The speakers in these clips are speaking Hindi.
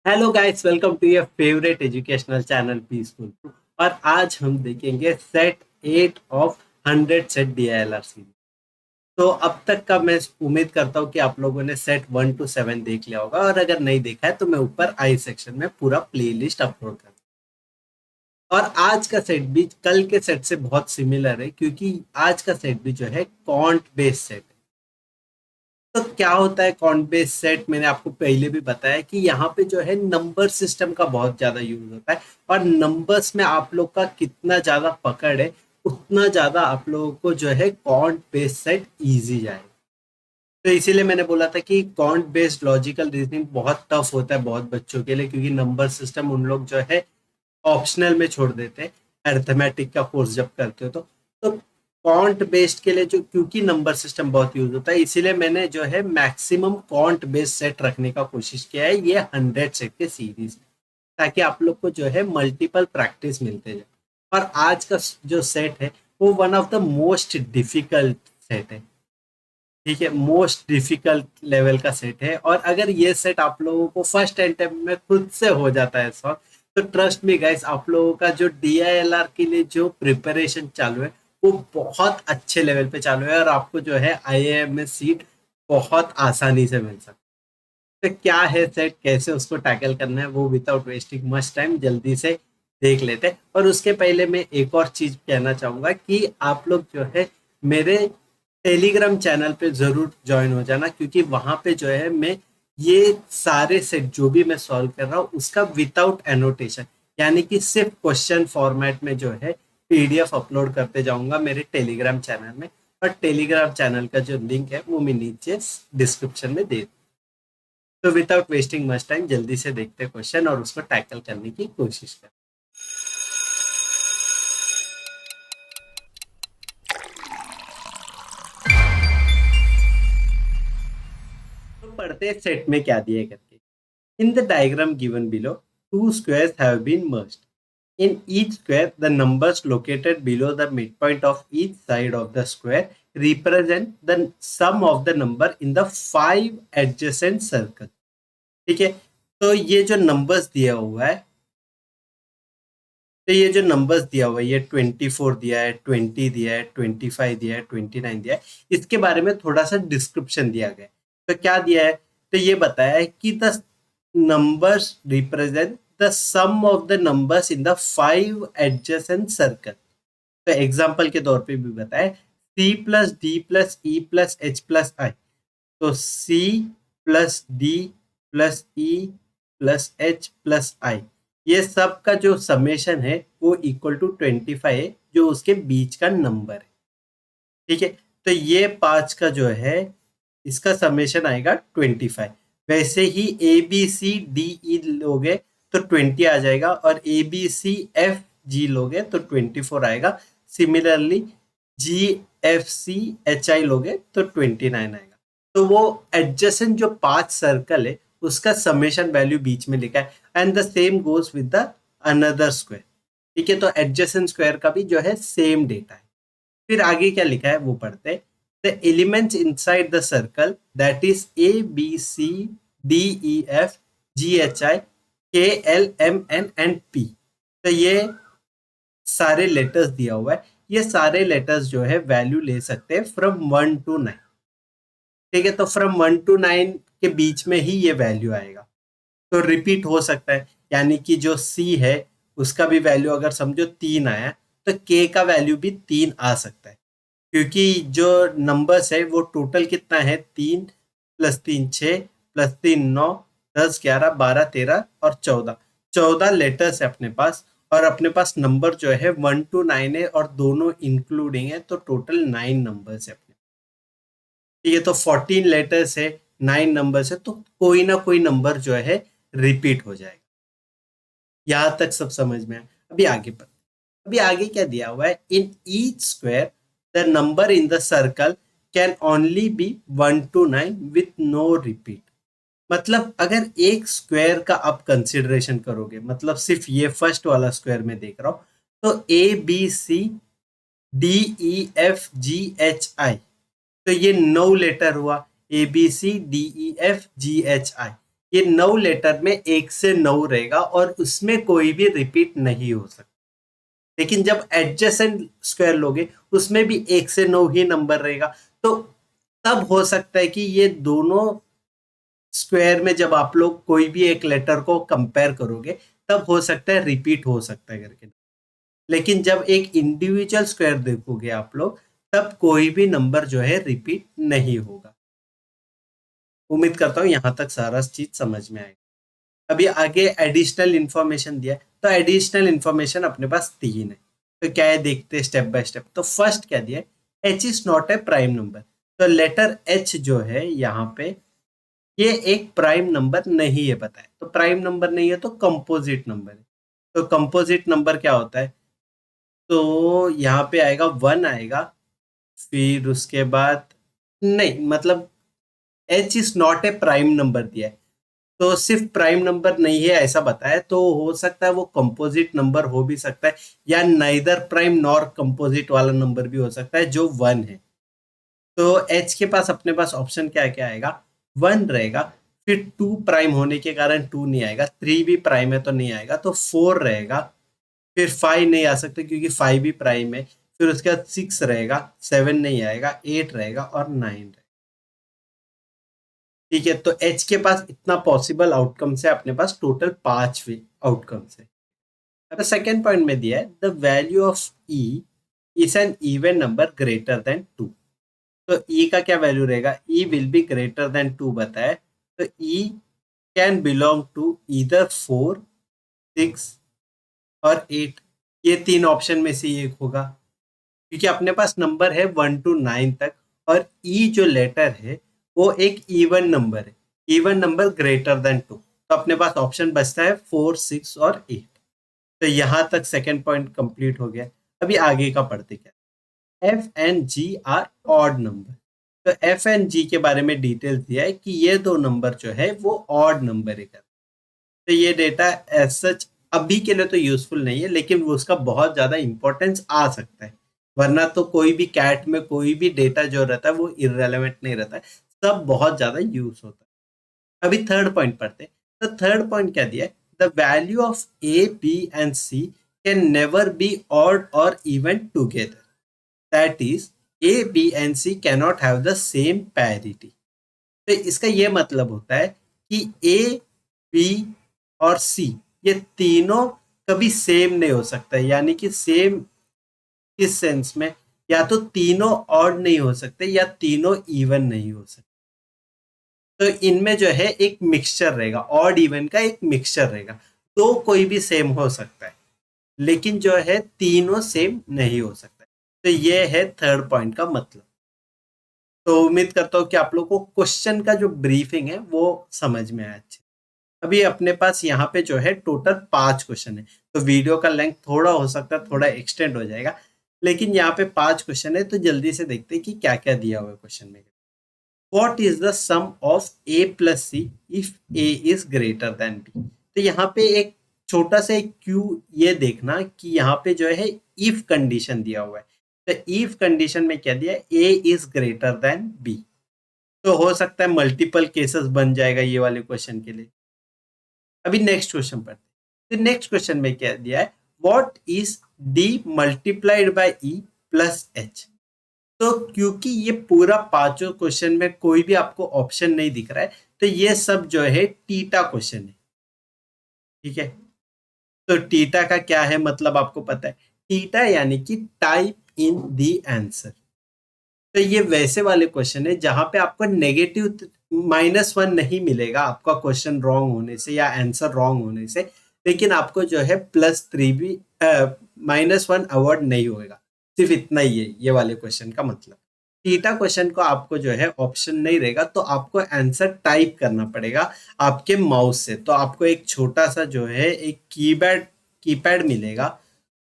Hello guys, welcome to your favourite educational channel peaceful. और आज हम देखेंगे set 8 of 100 set DILR series. तो अब तक का मैं उम्मीद करता हूँ कि आप लोगों ने सेट 1 to 7 देख लिया होगा, और अगर नहीं देखा है तो मैं ऊपर आई सेक्शन में पूरा प्लेलिस्ट अपलोड कर। और आज का सेट भी कल के सेट से बहुत सिमिलर है, क्योंकि आज का सेट भी जो है कॉन्ट बेस्ड सेट है। तो क्या होता है कॉन्ट बेस्ड सेट, मैंने आपको पहले भी बताया कि यहाँ पे जो है नंबर सिस्टम का बहुत ज्यादा यूज होता है। और नंबर्स में आप लोग का कितना ज्यादा पकड़ है, उतना ज्यादा आप लोगों को जो है कॉन्ट बेस्ड सेट इजी जाएगा। तो इसीलिए मैंने बोला था कि कॉन्ट बेस्ड लॉजिकल रीजनिंग बहुत टफ होता है बहुत बच्चों के लिए, क्योंकि नंबर सिस्टम उन लोग जो है ऑप्शनल में छोड़ देते हैं अरिथमेटिक का कोर्स जब करते हो तो क्वांट बेस्ड के लिए जो, क्योंकि नंबर सिस्टम बहुत यूज होता है, इसीलिए मैंने जो है मैक्सिमम क्वांट बेस्ड सेट रखने का कोशिश किया है ये 100 सेट के सीरीज में, ताकि आप लोग को जो है मल्टीपल प्रैक्टिस मिलते जाए। और आज का जो सेट है वो one of the most difficult set है। ठीक है, मोस्ट डिफिकल्ट लेवल का सेट है। और अगर ये सेट आप लोगों को फर्स्ट अटेम्प्ट में खुद से हो जाता है सॉल्व, तो ट्रस्ट मी गाइस, आप लोगों का जो DILR के लिए जो प्रिपरेशन चालू है वो बहुत अच्छे लेवल पे चालू है, और आपको जो है IIM में सीट बहुत आसानी से मिल सकती है। तो क्या है सेट, कैसे उसको टैकल करना है, वो विदाउट वेस्टिंग मच टाइम जल्दी से देख लेते हैं। और उसके पहले मैं एक और चीज कहना चाहूंगा कि आप लोग जो है मेरे टेलीग्राम चैनल पे जरूर ज्वाइन हो जाना, क्योंकि वहां पे जो है मैं ये सारे सेट जो भी मैं सॉल्व कर रहा हूँ उसका विदाउट एनोटेशन, यानी कि सिर्फ क्वेश्चन फॉर्मेट में जो है PDF अपलोड करते जाऊंगा मेरे टेलीग्राम चैनल में। और टेलीग्राम चैनल का जो लिंक है वो मैं नीचे डिस्क्रिप्शन में दे। तो विदाउट वेस्टिंग मच टाइम जल्दी से देखते क्वेश्चन और उसको टैकल करने की कोशिश करें। तो पढ़ते सेट में क्या दिया करके। In the diagram given below, two squares have been merged. In each square, the numbers located below the midpoint of each side of the square represent the sum of the number in the 5 adjacent circles. ठीक है, तो ये जो नंबर्स दिया हुआ है, तो ये जो नंबर्स दिया हुआ है, ये 24 दिया है, 20 दिया है, 25 दिया है, 29 दिया है, इसके बारे में थोड़ा सा डिस्क्रिप्शन दिया गया है। तो क्या दिया है, तो ये बताया है कि the numbers represent the sum of the numbers in the 5 adjacent circle. तो एग्जाम्पल के तौर पे भी बताया, C+D+E+H+I। तो C+D+E+H+I, ये सब का जो समेशन है वो इक्वल टू 25 है, जो उसके बीच का नंबर है। ठीक है, तो ये 5 का जो है इसका समेशन आएगा 25। वैसे ही ABCDE लोगे तो 20 आ जाएगा, और ABCFG लोगे तो 24 आएगा। सिमिलरली GFCHI लोगे तो 29 आएगा। तो वो एडजेसेंट जो 5 सर्कल है उसका समेशन वैल्यू बीच में लिखा है, and the same goes with the another square. ठीक है, तो एडजेसेंट स्क्वायर का भी जो है सेम डेटा है। फिर आगे क्या लिखा है वो पढ़ते हैं। The elements inside the circle, that is ABCDEFGHIKLMNNP। तो ये सारे लेटर्स दिया हुआ है, ये सारे लेटर्स जो है वैल्यू ले सकते हैं फ्रॉम 1 to 9। ठीक है, तो फ्रॉम 1 to 9 के बीच में ही ये वैल्यू आएगा। तो रिपीट हो सकता है, यानी कि जो C है उसका भी वैल्यू अगर समझो 3 आया, तो K का वैल्यू भी 3 आ सकता है, क्योंकि जो नंबर्स है वो टोटल कितना है, 3 + 3 = 6, +3 = 9, 10 11 12 13 और 14। 14 लेटर्स है अपने पास, और अपने पास नंबर जो है 1 to 9 है, और दोनों इंक्लूडिंग है, तो टोटल 9 नंबर्स है अपने। ठीक है, तो 14 लेटर्स है, 9 नंबर्स है, तो कोई ना कोई नंबर जो है रिपीट हो जाएगा। यहाँ तक सब समझ में आया। अभी आगे पर, अभी आगे क्या दिया हुआ है, in each square the number in the circle can only be 1 to 9 with no repeat. मतलब अगर एक स्क्वायर का आप कंसिडरेशन करोगे, मतलब सिर्फ ये फर्स्ट वाला स्क्वायर में देख रहा हूं, तो ABCDEFGHI, तो ये 9 लेटर हुआ, ABCDEFGHI। ये 9 लेटर में 1 से 9 रहेगा और उसमें कोई भी रिपीट नहीं हो सकता। लेकिन जब एडजेसेंट स्क्वायर लोगे उसमें भी 1 से 9 ही नंबर रहेगा। तो तब हो सकता है कि ये दोनों स्क्वायर में जब आप लोग कोई भी एक लेटर को कंपेयर करोगे तब हो सकता है रिपीट हो सकता है करके। लेकिन जब एक इंडिविजुअल स्क्वायर देखोगे आप लोग तब कोई भी नंबर जो है रिपीट नहीं होगा। उम्मीद करता हूँ यहाँ तक सारा चीज समझ में आएगा। अभी आगे एडिशनल इंफॉर्मेशन दिया है, तो एडिशनल इंफॉर्मेशन अपने पास 3 है। तो क्या है देखते हैं स्टेप बाय स्टेप। तो फर्स्ट क्या दिया है, H is not a prime number. तो लेटर एच जो है यहाँ पे ये एक प्राइम नंबर नहीं है पता है। तो प्राइम नंबर नहीं है तो कंपोजिट नंबर है। तो कंपोजिट नंबर क्या होता है, तो यहाँ पे आएगा 1 आएगा, फिर उसके बाद नहीं मतलब H is not a prime number दिया है तो सिर्फ प्राइम नंबर नहीं है ऐसा बताया। तो हो सकता है वो कंपोजिट नंबर हो भी सकता है या नाइदर प्राइम नॉर कंपोजिट वाला नंबर भी हो सकता है जो 1 है। तो एच के पास अपने पास ऑप्शन क्या क्या आएगा, 1 रहेगा, फिर 2 प्राइम होने के कारण 2 नहीं आएगा, 3 भी प्राइम है तो नहीं आएगा, तो 4 रहेगा, फिर 5 नहीं आ सकता क्योंकि 5 भी प्राइम है, फिर उसके बाद 6 रहेगा, 7 नहीं आएगा, 8 रहेगा और 9 रहेगा। ठीक है, तो एच के पास इतना पॉसिबल आउटकम है, अपने पास टोटल 5 आउटकम है। अब सेकेंड पॉइंट में दिया है the value of E is an even number greater than 2। तो ई का क्या वैल्यू रहेगा, ई विल बी ग्रेटर देन 2 बताए। तो ई कैन बिलोंग टू ईदर 4, 6 और 8। ये 3 ऑप्शन में से एक होगा क्योंकि अपने पास नंबर है 1 to 9 तक और ई जो लेटर है वो एक इवन नंबर है, इवन नंबर ग्रेटर देन 2। तो अपने पास ऑप्शन बचता है 4, 6 और 8। तो यहाँ तक सेकेंड पॉइंट कंप्लीट हो गया। अभी आगे का पढ़ते क्या, F and G are odd number. तो एफ एंड जी के बारे में डिटेल्स दिया है कि ये दो नंबर जो है वो ऑड नंबर है। तो ये डेटा एज सच अभी के लिए तो यूजफुल नहीं है लेकिन वो उसका बहुत ज्यादा इंपॉर्टेंस आ सकता है, वरना तो कोई भी कैट में कोई भी डेटा जो रहता है वो इररेलेवेंट नहीं रहता है, सब बहुत ज्यादा यूज होता है। अभी थर्ड पॉइंट पढ़ते हैं। तो थर्ड पॉइंट क्या दिया है, the value of A B and C can never be odd और even together, that is A B and C cannot have the same parity. तो इसका ये मतलब होता है कि ए बी और सी ये तीनों कभी सेम नहीं हो सकता, यानी कि सेम इस सेंस में या तो तीनों ऑड नहीं हो सकते या तीनों इवन नहीं हो सकते। तो इनमें जो है एक मिक्सचर रहेगा, ऑड इवन का एक मिक्सचर रहेगा। तो कोई भी सेम हो सकता है लेकिन जो है तीनों सेम नहीं हो सकता। तो ये है थर्ड पॉइंट का मतलब। तो उम्मीद करता हूँ कि आप लोग को क्वेश्चन का जो ब्रीफिंग है वो समझ में आया अच्छे। अभी अपने पास यहाँ पे जो है टोटल 5 क्वेश्चन है, तो वीडियो का लेंथ थोड़ा हो सकता है थोड़ा एक्सटेंड हो जाएगा, लेकिन यहाँ पे 5 क्वेश्चन है तो जल्दी से देखते हैं कि क्या क्या दिया हुआ है क्वेश्चन में। What is the sum of A plus C if A is greater than B. तो यहाँ पे एक छोटा सा एक क्यू ये देखना कि यहाँ पे जो है इफ कंडीशन दिया हुआ है। तो इफ कंडीशन में क्या दिया, ए इज ग्रेटर देन बी। तो हो सकता है मल्टीपल केसेस बन जाएगा ये वाले क्वेश्चन के लिए। अभी नेक्स्ट क्वेश्चन पढ़ते हैं। नेक्स्ट क्वेश्चन में क्या दिया है, what is D multiplied by E plus H. तो क्योंकि ये पूरा पांचों क्वेश्चन में कोई भी आपको ऑप्शन नहीं दिख रहा है तो ये सब जो है टीटा क्वेश्चन है। ठीक है, तो टीटा का क्या है मतलब आपको पता है, टीटा यानी कि टाइप इन दी आंसर। तो ये वैसे वाले क्वेश्चन है जहां पे आपको नेगेटिव -1 नहीं मिलेगा आपका क्वेश्चन रॉन्ग होने से या आंसर रॉन्ग होने से, लेकिन आपको जो है +3 भी -1 अवॉर्ड नहीं होगा। सिर्फ इतना ही है ये वाले क्वेश्चन का मतलब। थीटा क्वेश्चन को आपको जो है ऑप्शन नहीं रहेगा तो आपको आंसर टाइप करना पड़ेगा आपके माउस से। तो आपको एक छोटा सा जो है एक कीपैड मिलेगा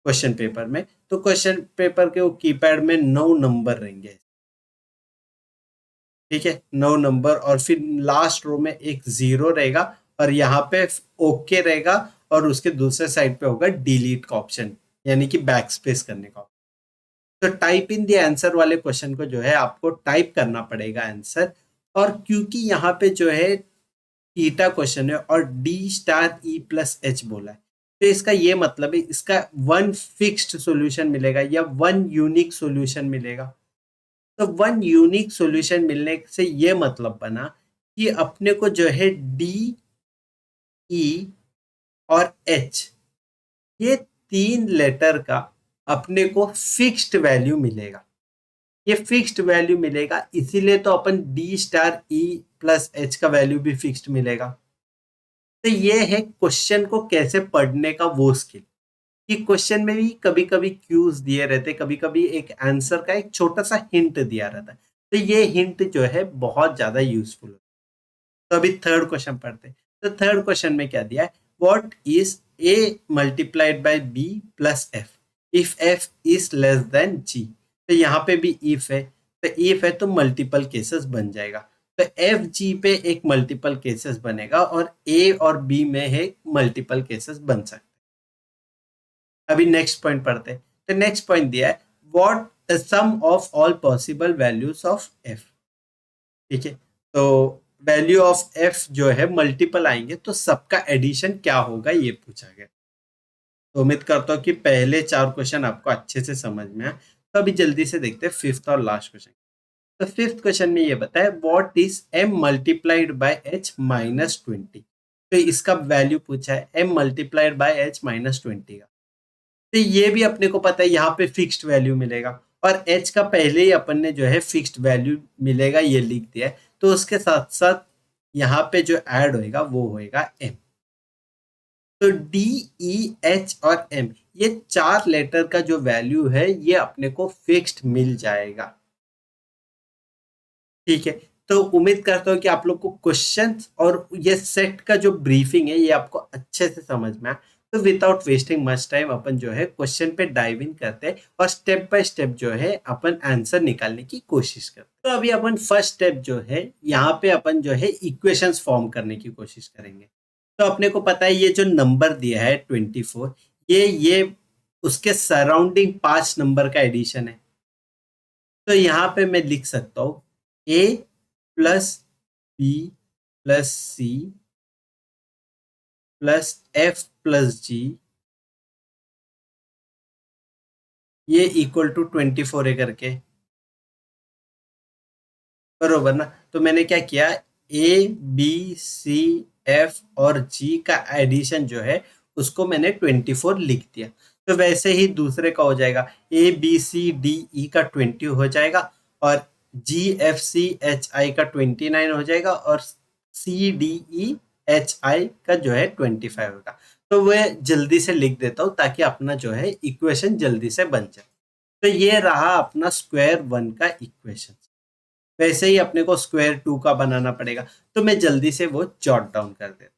क्वेश्चन पेपर में। तो क्वेश्चन पेपर के वो कीपैड में 9 नंबर रहेंगे। ठीक है, 9 नंबर और फिर लास्ट रो में एक 0 रहेगा और यहाँ पे ओके रहेगा और उसके दूसरे साइड पे होगा डिलीट का ऑप्शन, यानी कि बैक स्पेस करने का। तो टाइप इन द आंसर वाले क्वेश्चन को जो है आपको टाइप करना पड़ेगा आंसर। और क्योंकि यहाँ पे जो है थीटा क्वेश्चन है और D star E plus H बोला है, तो इसका ये मतलब है इसका वन फिक्स्ड सॉल्यूशन मिलेगा या वन यूनिक सॉल्यूशन मिलेगा। तो वन यूनिक सॉल्यूशन मिलने से ये मतलब बना कि अपने को जो है डी, ई और एच, ये तीन लेटर का अपने को फिक्स्ड वैल्यू मिलेगा। ये फिक्स्ड वैल्यू मिलेगा, इसीलिए तो अपन D star E plus H का वैल्यू भी फिक्स्ड मिलेगा। तो ये है क्वेश्चन को कैसे पढ़ने का वो स्किल, कि क्वेश्चन में भी कभी कभी क्यूज दिए रहते, कभी कभी एक आंसर का एक छोटा सा हिंट दिया रहता है, तो ये हिंट जो है बहुत ज्यादा यूजफुल है। तो अभी थर्ड क्वेश्चन पढ़ते हैं। तो थर्ड क्वेश्चन में क्या दिया है, what is A multiplied by B plus F if F is less than G. तो यहाँ पे भी इफ है, तो इफ है तो मल्टीपल केसेस बन जाएगा, तो एफ जी पे एक मल्टीपल केसेस बनेगा और ए और बी में है मल्टीपल केसेस बन सकते हैं। अभी नेक्स्ट पॉइंट पढ़ते हैं। तो नेक्स्ट पॉइंट दिया है, what sum of all possible values of F. ठीक है, तो वैल्यू ऑफ एफ जो है मल्टीपल आएंगे तो सबका एडिशन क्या होगा ये पूछा गया। तो उम्मीद करता हूँ कि पहले चार क्वेश्चन आपको अच्छे से समझ में आए। तो अभी जल्दी से देखते हैं फिफ्थ और लास्ट क्वेश्चन। तो फिफ्थ क्वेश्चन में ये बताया, what is M multiplied by H minus 20। तो इसका वैल्यू पूछा है M multiplied by H minus 20 का। तो ये भी अपने को पता है यहाँ पे फिक्स्ड वैल्यू मिलेगा और एच का पहले ही अपन ने जो है फिक्स्ड वैल्यू मिलेगा ये लिख दिया है, तो उसके साथ साथ यहाँ पे जो ऐड होएगा वो होएगा एम। तो डी, ई, एच और एम, ये चार लेटर का जो वैल्यू है ये अपने को फिक्स्ड मिल जाएगा। ठीक है, तो उम्मीद करता हूँ कि आप लोग को क्वेश्चंस और ये सेट का जो ब्रीफिंग है ये आपको अच्छे से समझ में आया। तो विदाउट वेस्टिंग मच टाइम अपन जो है क्वेश्चन पे डाइव इन करते हैं और स्टेप बाय स्टेप जो है अपन आंसर निकालने की कोशिश करते हैं। तो अभी अपन फर्स्ट स्टेप जो है यहाँ पे अपन जो है इक्वेशंस फॉर्म करने की कोशिश करेंगे। तो अपने को पता है ये जो नंबर दिया है 24, ये उसके सराउंडिंग 5 नंबर का एडिशन है। तो यहाँ पे मैं लिख सकता हूँ A plus B plus C plus F plus G, ये इक्वल टू 24 है करके, बरोबर ना। तो मैंने क्या किया, ए बी सी एफ और जी का एडिशन जो है उसको मैंने 24 लिख दिया। तो वैसे ही दूसरे का हो जाएगा, ए बी सी डी ई का 20 हो जाएगा और जी एफ सी एच आई का 29 हो जाएगा और सी डी ई एच आई का जो है 25 होगा। तो वह जल्दी से लिख देता हूँ ताकि अपना जो है इक्वेशन जल्दी से बन जाए। तो ये रहा अपना स्क्वायर वन का इक्वेशन। वैसे ही अपने को स्क्वायर टू का बनाना पड़ेगा, तो मैं जल्दी से वो जॉट डाउन कर देता हूँ।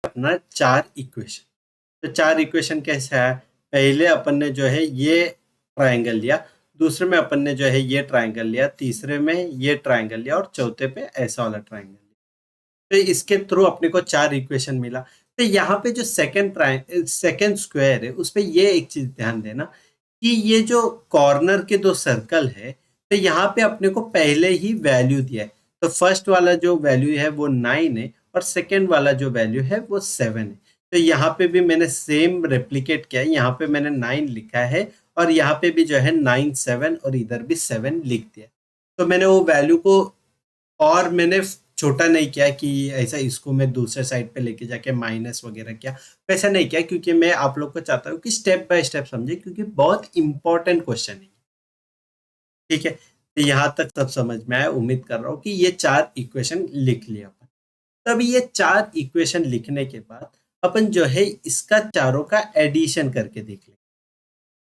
अपना चार इक्वेशन, तो चार इक्वेशन कैसे है, पहले अपन ने जो है ये ट्राइंगल लिया, दूसरे में अपन ने जो है ये ट्राइंगल लिया, तीसरे में ये ट्राइंगल लिया और चौथे पे ऐसा वाला ट्राइंगल लिया। तो इसके थ्रू अपने को चार इक्वेशन मिला। तो यहाँ पे जो सेकेंड स्क्वायर है उस पर ये एक चीज ध्यान देना कि ये जो कॉर्नर के दो सर्कल है, तो यहाँ पे अपने को पहले ही वैल्यू दिया है। तो फर्स्ट वाला जो वैल्यू है वो 9 है और सेकेंड वाला जो वैल्यू है वो 7 है। तो यहाँ पे भी मैंने सेम रेप्लिकेट किया है, यहाँ पे मैंने 9 लिखा है और यहाँ पे भी जो है 9 7 और इधर भी 7 लिख दिया। तो मैंने वो वैल्यू को और मैंने छोटा नहीं किया कि ऐसा इसको मैं दूसरे साइड पे लेके जाके माइनस वगैरह किया, वैसा नहीं किया, क्योंकि मैं आप लोग को चाहता हूँ कि स्टेप बाय स्टेप समझे, क्योंकि बहुत इंपॉर्टेंट क्वेश्चन है। ठीक है, तो यहाँ तक सब समझ में आया, उम्मीद कर रहा हूँ कि ये चार इक्वेशन लिख लिया अपन। तब ये चार इक्वेशन लिखने के बाद अपन जो है इसका चारों का एडिशन करके देख लेंगे।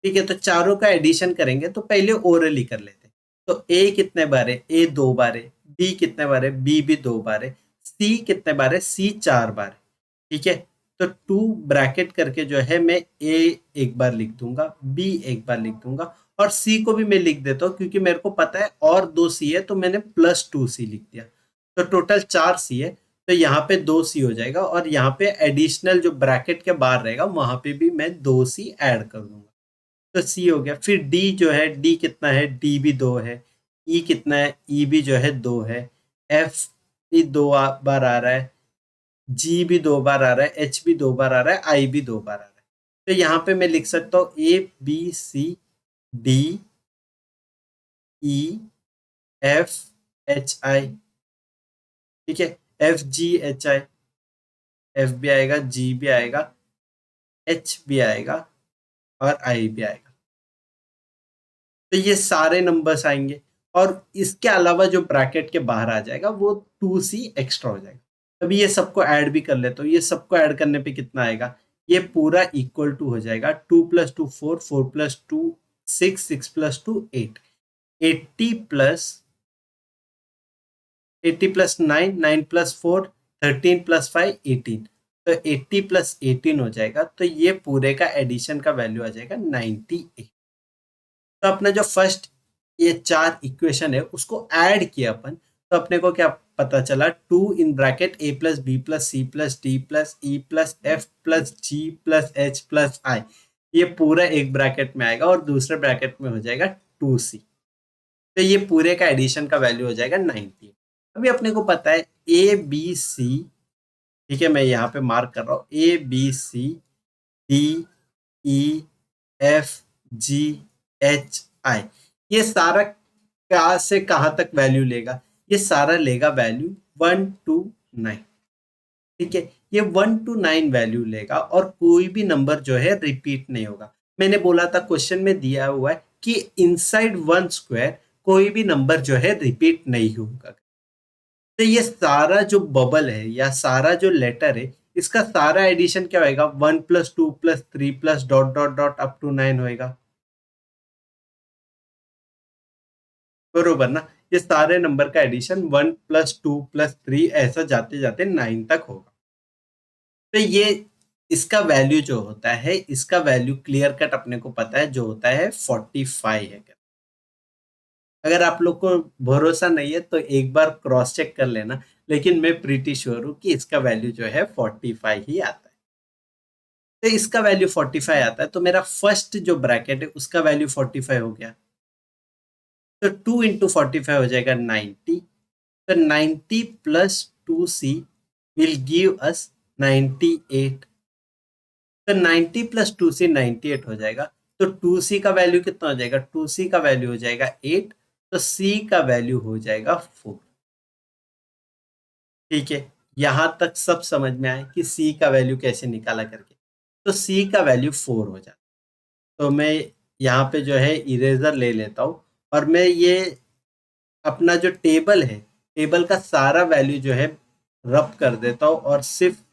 ठीक है, तो चारों का एडिशन करेंगे तो पहले ओरली कर लेते हैं। तो ए कितने बार है, ए 2 बार है, बी कितने बार है, बी भी 2 बार है, सी कितने बार है, सी 4 बार है। ठीक है, तो 2 ब्रैकेट करके जो है मैं ए एक बार लिख दूंगा, बी एक बार लिख दूंगा और सी को भी मैं लिख देता हूँ, क्योंकि मेरे को पता है और 2 सी है तो मैंने +2 सी लिख दिया। तो टोटल 4 सी है, तो यहाँ पे 2 सी हो जाएगा और यहाँ पे एडिशनल जो ब्रैकेट के बाहर रहेगा वहां पे भी मैं 2 सी ऐड कर दूंगा। तो सी हो गया। फिर डी जो है, डी कितना है, डी भी 2 है। ई कितना है, ई भी जो है 2 है। एफ भी बार आ रहा है। जी भी 2 बार आ रहा है। एच भी 2 बार आ रहा है। आई भी 2 बार आ रहा है। तो यहाँ पे मैं लिख सकता हूँ A B C D E F H I. ठीक है, F G H I, F भी आएगा, जी भी आएगा, एच भी आएगा और आई भी आएगा। तो ये सारे नंबर्स आएंगे और इसके अलावा जो ब्रैकेट के बाहर आ जाएगा वो 2 सी एक्स्ट्रा हो जाएगा। अभी ये सबको ऐड भी कर लेते हो। ये सबको ऐड करने पे कितना आएगा, ये पूरा इक्वल टू हो जाएगा 2 + 2 4, 4 + 2 6, 6 + 2 8, 80 प्लस 80 प्लस 9, 9 प्लस 4 13 प्लस 5 18। तो 80 प्लस 18 हो जाएगा। तो ये पूरे का एडिशन का वैल्यू आ जाएगा 98। तो अपना जो फर्स्ट ये 4 इक्वेशन है उसको ऐड किया अपन, तो अपने को क्या पता चला, 2 in bracket A plus B plus C plus D plus E plus F plus G plus H plus I, ये पूरा एक ब्रैकेट में आएगा और दूसरे ब्रैकेट में हो जाएगा 2 सी। तो ये पूरे का एडिशन का वैल्यू हो जाएगा 90। अभी अपने को पता है ए बी सी, ठीक है, मैं यहाँ पे मार्क कर रहा हूँ, A B C D E F G H I, ये सारा कहाँ से कहाँ तक वैल्यू लेगा, ये सारा लेगा वैल्यू 1 to 9। ठीक है, ये 1 to 9 वैल्यू लेगा और कोई भी नंबर जो है रिपीट नहीं होगा। मैंने बोला था क्वेश्चन में दिया हुआ है कि इनसाइड 1 स्क्वायर कोई भी नंबर जो है रिपीट नहीं होगा। तो ये सारा जो बबल है या सारा जो लेटर है इसका सारा एडिशन क्या होएगा, 1 + 2 + 3 + dot dot dot up to 9 होएगा। बरोबर ना, ये सारे नंबर का एडिशन 1 + 2 + 3 ऐसा जाते जाते 9 तक होगा। तो ये इसका वैल्यू जो होता है, इसका वैल्यू क्लियर कट अपने को पता है जो होता है 45 है। अगर आप लोग को भरोसा नहीं है तो एक बार क्रॉस चेक कर लेना, लेकिन मैं प्रीटी श्योर हूँ कि इसका वैल्यू जो है 45 ही आता है। तो इसका वैल्यू 45 आता है, तो मेरा फर्स्ट जो ब्रैकेट है उसका वैल्यू 45 हो गया। तो 2 इंटू 45 हो जाएगा 90। तो 90 plus 2c will give us 98। तो 90 प्लस 2c 98 हो जाएगा। तो 2c का वैल्यू कितना हो जाएगा, 2c का वैल्यू हो जाएगा 8। तो c का वैल्यू हो जाएगा 4। ठीक है, यहां तक सब समझ में आए कि c का वैल्यू कैसे निकाला करके। तो c का वैल्यू 4 हो जाता है। तो मैं यहाँ पे जो है इरेजर ले लेता हूँ और मैं ये अपना जो टेबल है, टेबल का सारा वैल्यू जो है रब कर देता हूँ और सिर्फ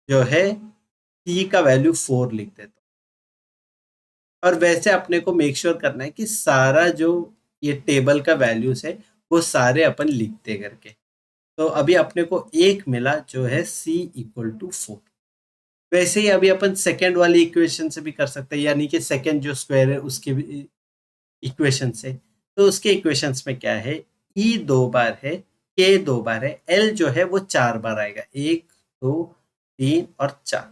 जो है c का वैल्यू 4 लिख देता हूँ। और वैसे अपने को मेक श्योर करना है कि सारा जो ये टेबल का वैल्यूज है वो सारे अपन लिखते करके। तो अभी अपने को एक मिला जो है c = 4। वैसे ही अभी अपन सेकेंड वाली इक्वेशन से भी कर सकते हैं, यानी कि सेकेंड जो स्क्वायर है उसके भी इक्वेशन से। तो उसके इक्वेशंस में क्या है, ई 2 बार है, के 2 बार है, एल जो है वो 4 बार आएगा, 1 2 3 और 4।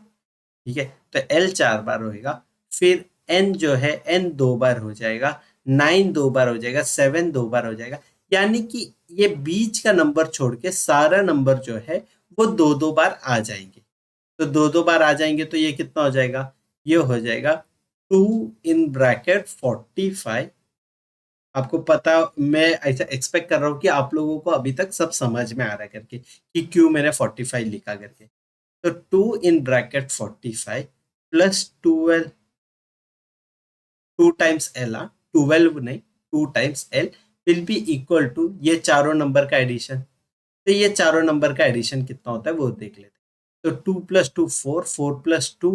ठीक है, तो एल 4 बार होएगा। फिर एन जो है एन 2 बार हो जाएगा, 9 2 बार हो जाएगा, 7 2 बार हो जाएगा। यानी कि ये बीच का नंबर छोड़ के सारा नंबर जो है वो 2 2 बार आ जाएंगे। तो 2 2 बार आ जाएंगे तो ये कितना हो जाएगा, ये हो जाएगा 2 इन ब्रैकेट 45। आपको पता, मैं ऐसा एक्सपेक्ट कर रहा हूँ कि आप लोगों को अभी तक सब समझ में आ रहा है करके कि क्यों मैंने 45 लिखा करके। तो 2 in bracket 45 plus 12, 2 times L, 12 नहीं, 2 times L will be equal to ये चारों नंबर का एडिशन। तो ये चारों नंबर का एडिशन कितना होता है वो देख लेते हैं। तो 2 + 2 4, 4 + 2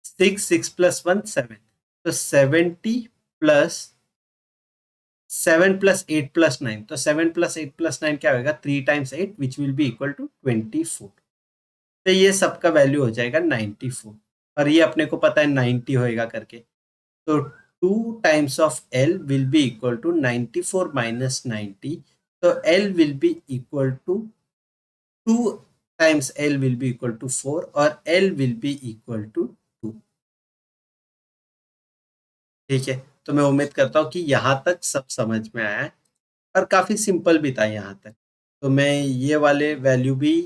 6, 6 + 1 7। तो 70 प्लस 7 + 8 + 9। तो 7 + 8 + 9 क्या होगा, 3 times 8 which will be equal to 24। तो ये सबका वैल्यू हो जाएगा 94 और ये अपने को पता है 90 होएगा करके। तो 2 times of L will be equal to 94 - 90 तो L will be equal to 2 times L will be equal to 4 और L will be equal to 2। ठीक है, तो मैं उम्मीद करता हूँ कि यहाँ तक सब समझ में आया है और काफ़ी सिंपल भी था यहाँ तक। तो मैं ये वाले वैल्यू भी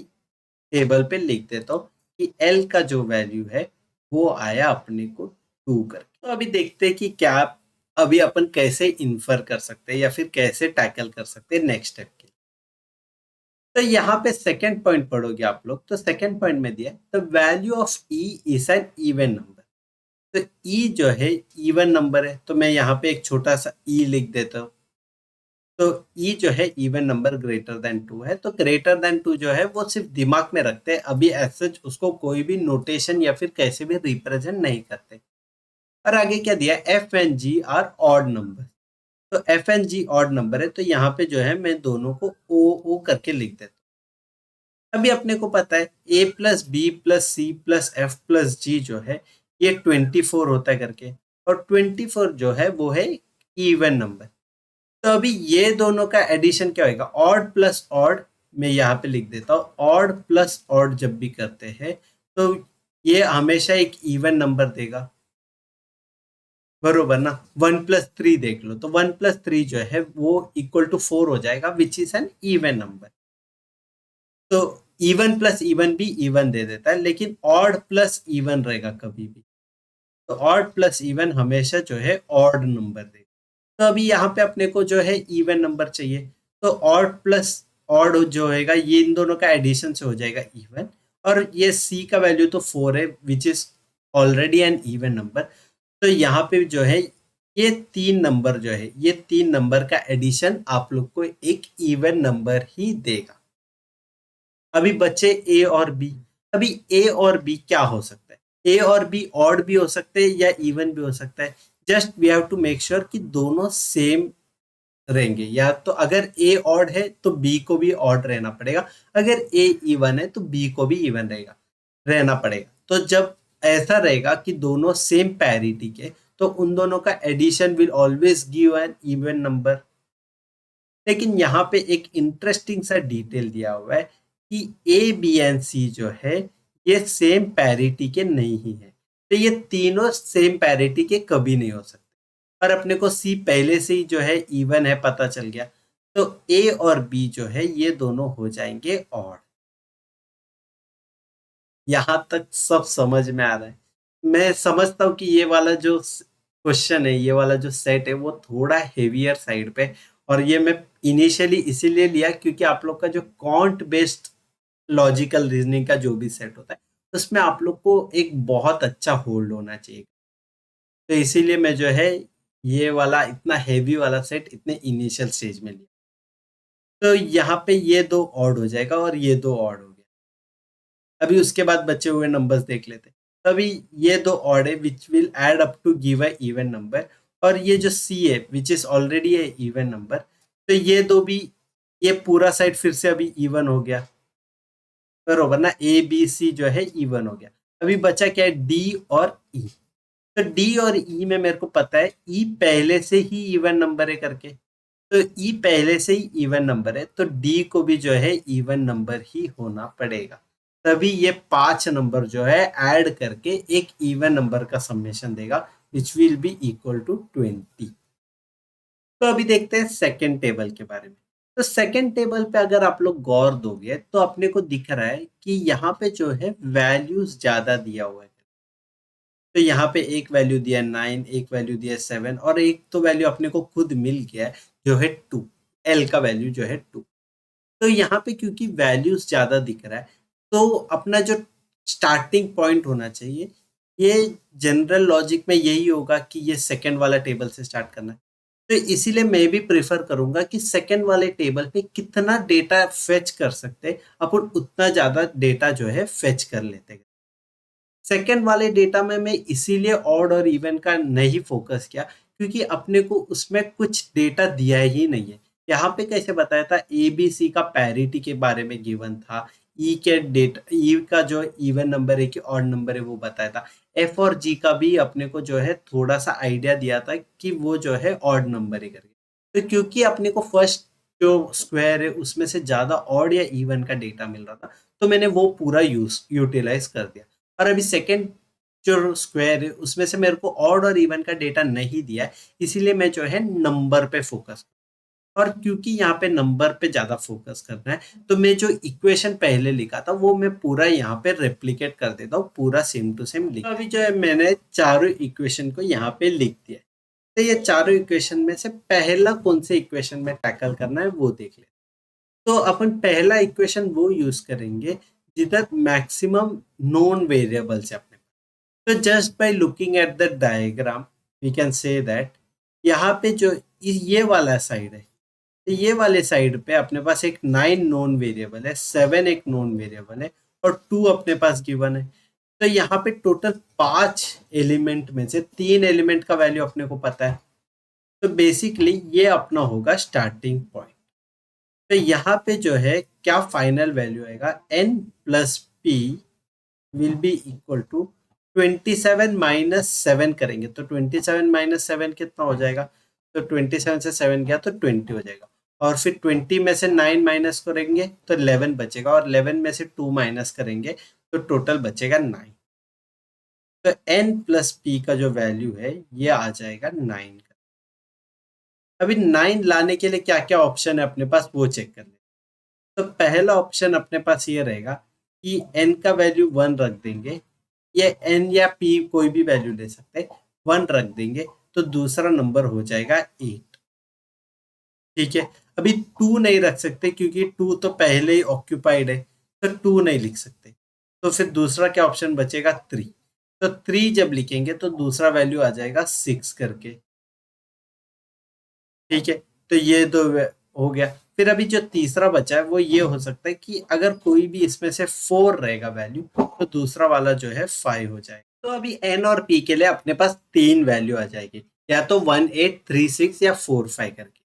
टेबल पे लिख देता हूँ कि L का जो वैल्यू है वो आया अपने को 2 करके। तो अभी देखते हैं कि क्या अभी अपन कैसे इन्फर कर सकते हैं या फिर कैसे टैकल कर सकते हैं नेक्स्ट स्टेप के। तो यहाँ पे सेकंड पॉइंट पढ़ोगे आप लोग, तो सेकंड पॉइंट में दिया the value of E is an even number. तो ई जो है इवन नंबर है, तो मैं यहाँ पे एक छोटा सा ई लिख देता हूँ। तो ई जो है इवन नंबर ग्रेटर देन 2 है, तो ग्रेटर देन 2 जो है वो सिर्फ दिमाग में रखते हैं, अभी ऐसे उसको कोई भी नोटेशन या फिर कैसे भी रिप्रेजेंट नहीं करते। और आगे क्या दिया, F and G are odd number. तो F and G odd number है, तो यहाँ पे जो है मैं दोनों को ओ ओ करके लिख देता हूँ। अभी अपने को पता है A plus B plus C plus F plus G जो है ये 24 होता है करके, और 24 जो है वो है इवन नंबर। तो अभी ये दोनों का एडिशन क्या होगा, ऑड प्लस ऑड। मैं यहाँ पे लिख देता हूँ ऑड प्लस ऑड जब भी करते हैं तो ये हमेशा एक इवन नंबर देगा, बरोबर ना। 1 + 3 देख लो, तो 1 + 3 जो है वो इक्वल टू 4 हो जाएगा which is an even number. तो इवन प्लस इवन भी इवन दे देता है, लेकिन ऑड प्लस इवन रहेगा कभी भी। तो ऑड प्लस इवन हमेशा जो है ऑड नंबर देगा। तो अभी यहाँ पे अपने को जो है इवन नंबर चाहिए, तो ऑड प्लस ऑड जो होगा ये इन दोनों का एडिशन से हो जाएगा इवन। और ये सी का वैल्यू तो 4 है which is already an even number. तो यहाँ पे जो है ये 3 नंबर जो है, ये 3 नंबर का एडिशन आप लोग को एक इवन नंबर ही देगा। अभी बचे ए और बी। अभी ए और बी क्या हो सकता है, ए और बी ऑड भी हो सकते हैं या इवन भी हो सकता है। Just we have to make sure कि दोनों सेम रहेंगे, या तो अगर ए ऑड है तो बी को भी ऑड रहना पड़ेगा, अगर ए इवन है तो बी को भी इवन रहना पड़ेगा। तो जब ऐसा रहेगा कि दोनों सेम पैरिटी के, तो उन दोनों का addition will always give an even number. लेकिन यहाँ पे एक इंटरेस्टिंग सा डिटेल दिया हुआ है कि ए बी एंड सी जो है ये सेम पैरिटी के नहीं ही है। तो ये तीनों सेम पैरिटी के कभी नहीं हो सकते। पर अपने को सी पहले से ही जो है इवन है पता चल गया, तो ए और बी जो है ये दोनों हो जाएंगे ऑड। यहाँ तक सब समझ में आ रहा है। मैं समझता हूँ कि ये वाला जो क्वेश्चन है, ये वाला जो सेट है वो थोड़ा हेवियर साइड पे, और ये मैं इनिशियली इसीलिए लिया क्योंकि आप लोग का जो कॉन्ट बेस्ड लॉजिकल रीजनिंग का जो भी सेट होता है उसमें आप लोग को एक बहुत अच्छा होल्ड होना चाहिए। तो इसीलिए मैं जो है ये वाला इतना हेवी वाला सेट इतने इनिशियल स्टेज में लिया। तो यहाँ पे ये दो ऑड हो जाएगा और ये दो ऑड हो गया। अभी उसके बाद बचे हुए नंबर्स देख लेते हैं। तो अभी ये दो ऑड है which will add up to give a even number, और ये जो सी है which is already a even number, तो ये दो भी, ये पूरा साइड फिर से अभी इवन हो गया, बरोबर ना। ए बी सी जो है इवन हो गया। अभी बचा क्या है, डी और ई। तो डी और ई में मेरे को पता है ई पहले से ही इवन नंबर है करके, तो ई पहले से ही इवन नंबर है, तो डी को भी जो है इवन नंबर ही होना पड़ेगा। तभी ये 5 नंबर जो है ऐड करके एक इवन नंबर का समेशन देगा which will be equal to 20। तो अभी देखते हैं सेकेंड टेबल के बारे में। तो सेकेंड टेबल पे अगर आप लोग गौर दोगे तो अपने को दिख रहा है कि यहाँ पे जो है वैल्यूज ज्यादा दिया हुआ है। तो यहाँ पे एक वैल्यू दिया 9, एक वैल्यू दिया 7, और एक तो वैल्यू अपने को खुद मिल गया है जो है 2। एल का वैल्यू जो है 2। तो यहाँ पे क्योंकि वैल्यूज ज्यादा दिख रहा है, तो अपना जो स्टार्टिंग पॉइंट होना चाहिए, ये जनरल लॉजिक में यही होगा कि ये सेकंड वाला टेबल से स्टार्ट करना है। तो इसीलिए मैं भी प्रेफर करूंगा कि सेकंड वाले टेबल पे कितना डेटा फेच कर सकते हैं अपन उतना ज्यादा डेटा जो है फेच कर लेते हैं। सेकंड वाले डेटा में मैं इसीलिए ऑड और इवन का नहीं फोकस किया क्योंकि अपने को उसमें कुछ डेटा दिया ही नहीं है। यहाँ पे कैसे बताया था, ए बी सी का पैरिटी के बारे में गिवन था, ई के डेटा, ई का जो इवन नंबर है कि ऑड नंबर है वो बताया था, एफ और जी का भी अपने को जो है थोड़ा सा आइडिया दिया था कि वो जो है ऑड नंबर है करके। तो क्योंकि अपने को फर्स्ट जो स्क्वायर है उसमें से ज्यादा ऑड या इवन का डेटा मिल रहा था, तो मैंने वो पूरा यूटिलाइज कर दिया। और अभी सेकंड जो स्क्वायर है उसमें से मेरे को ऑड और इवन का डेटा नहीं दिया है, इसीलिए मैं जो है नंबर पे फोकस, और क्योंकि यहाँ पे नंबर पे ज्यादा फोकस करना है, तो मैं जो इक्वेशन पहले लिखा था वो मैं पूरा यहाँ पे रेप्लिकेट कर देता हूँ, पूरा सेम टू सेम लिख। तो अभी जो है मैंने चारों इक्वेशन को यहाँ पे लिख दिया है। तो ये चारों इक्वेशन में से पहला कौन से इक्वेशन में टैकल करना है वो देख ले। तो अपन पहला इक्वेशन वो यूज करेंगे जिधर मैक्सिमम नोन वेरिएबल्स है अपने। तो just by looking at the diagram we can say that यहाँ पे जो ये वाला साइड है, तो ये वाले साइड पे अपने पास एक 9 नॉन वेरिएबल है, 7 एक नॉन वेरिएबल है और 2 अपने पास गिवन है। तो यहाँ पे टोटल 5 एलिमेंट में से 3 एलिमेंट का वैल्यू अपने को पता है। तो बेसिकली ये अपना होगा स्टार्टिंग पॉइंट। तो यहाँ पे जो है क्या फाइनल वैल्यू आएगा, n plus P will be equal to 27 minus 7 करेंगे तो 27 माइनस 7 कितना हो जाएगा, तो 27 से 7 गया तो 20 हो जाएगा। और फिर 20 में से 9 माइनस करेंगे तो 11 बचेगा, और 11 में से 2 माइनस करेंगे तो टोटल बचेगा 9। तो n प्लस पी का जो वैल्यू है ये आ जाएगा 9 का। अभी 9 लाने के लिए क्या क्या ऑप्शन है अपने पास वो चेक कर ले। तो पहला ऑप्शन अपने पास ये रहेगा कि n का वैल्यू 1 रख देंगे, ये n या p कोई भी वैल्यू ले सकते हैं, 1 रख देंगे तो दूसरा नंबर हो जाएगा 8। ठीक है, अभी 2 नहीं रख सकते क्योंकि 2 तो पहले ही ऑक्यूपाइड है, तो 2 नहीं लिख सकते। तो फिर दूसरा क्या ऑप्शन बचेगा, 3। तो 3 जब लिखेंगे तो दूसरा वैल्यू आ जाएगा 6 करके। ठीक है, तो ये दो हो गया। फिर अभी जो तीसरा बचा है वो ये हो सकता है कि अगर कोई भी इसमें से 4 रहेगा वैल्यू तो दूसरा वाला जो है 5 हो जाएगा। तो अभी n और p के लिए अपने पास 3 वैल्यू आ जाएगी, या तो 1 8 3 6 या 4 5 करके।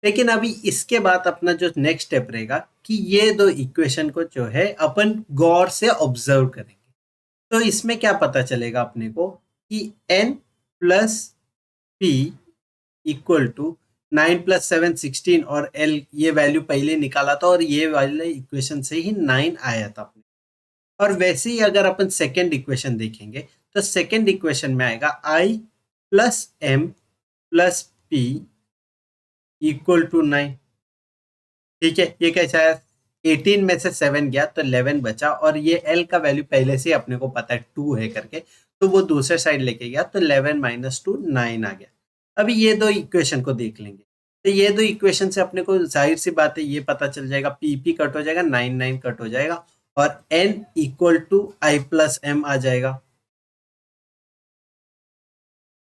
लेकिन अभी इसके बाद अपना जो नेक्स्ट स्टेप रहेगा कि ये दो इक्वेशन को जो है अपन गौर से ऑब्जर्व करेंगे। तो इसमें क्या पता चलेगा अपने को कि n plus P equal to 9 plus 7 16 और l ये वैल्यू पहले निकाला था और ये वाले इक्वेशन से ही 9 आया था अपने। और वैसे ही अगर अपन सेकेंड इक्वेशन देखेंगे तो सेकेंड इक्वेशन में आएगा i plus m plus p equal to 9। ठीक है, ये कैसा है, 18 में से 7 गया तो 11 बचा, और ये l का वैल्यू पहले से अपने को पता है 2 है करके, तो वो दूसरे साइड लेके गया तो 11 माइनस 2 9 आ गया। अभी ये दो इक्वेशन को देख लेंगे, तो ये दो इक्वेशन से अपने को जाहिर सी बात है ये पता चल जाएगा, पी पी कट हो जाएगा, 9 9 कट हो जाएगा, और n equal to I plus M आ जाएगा।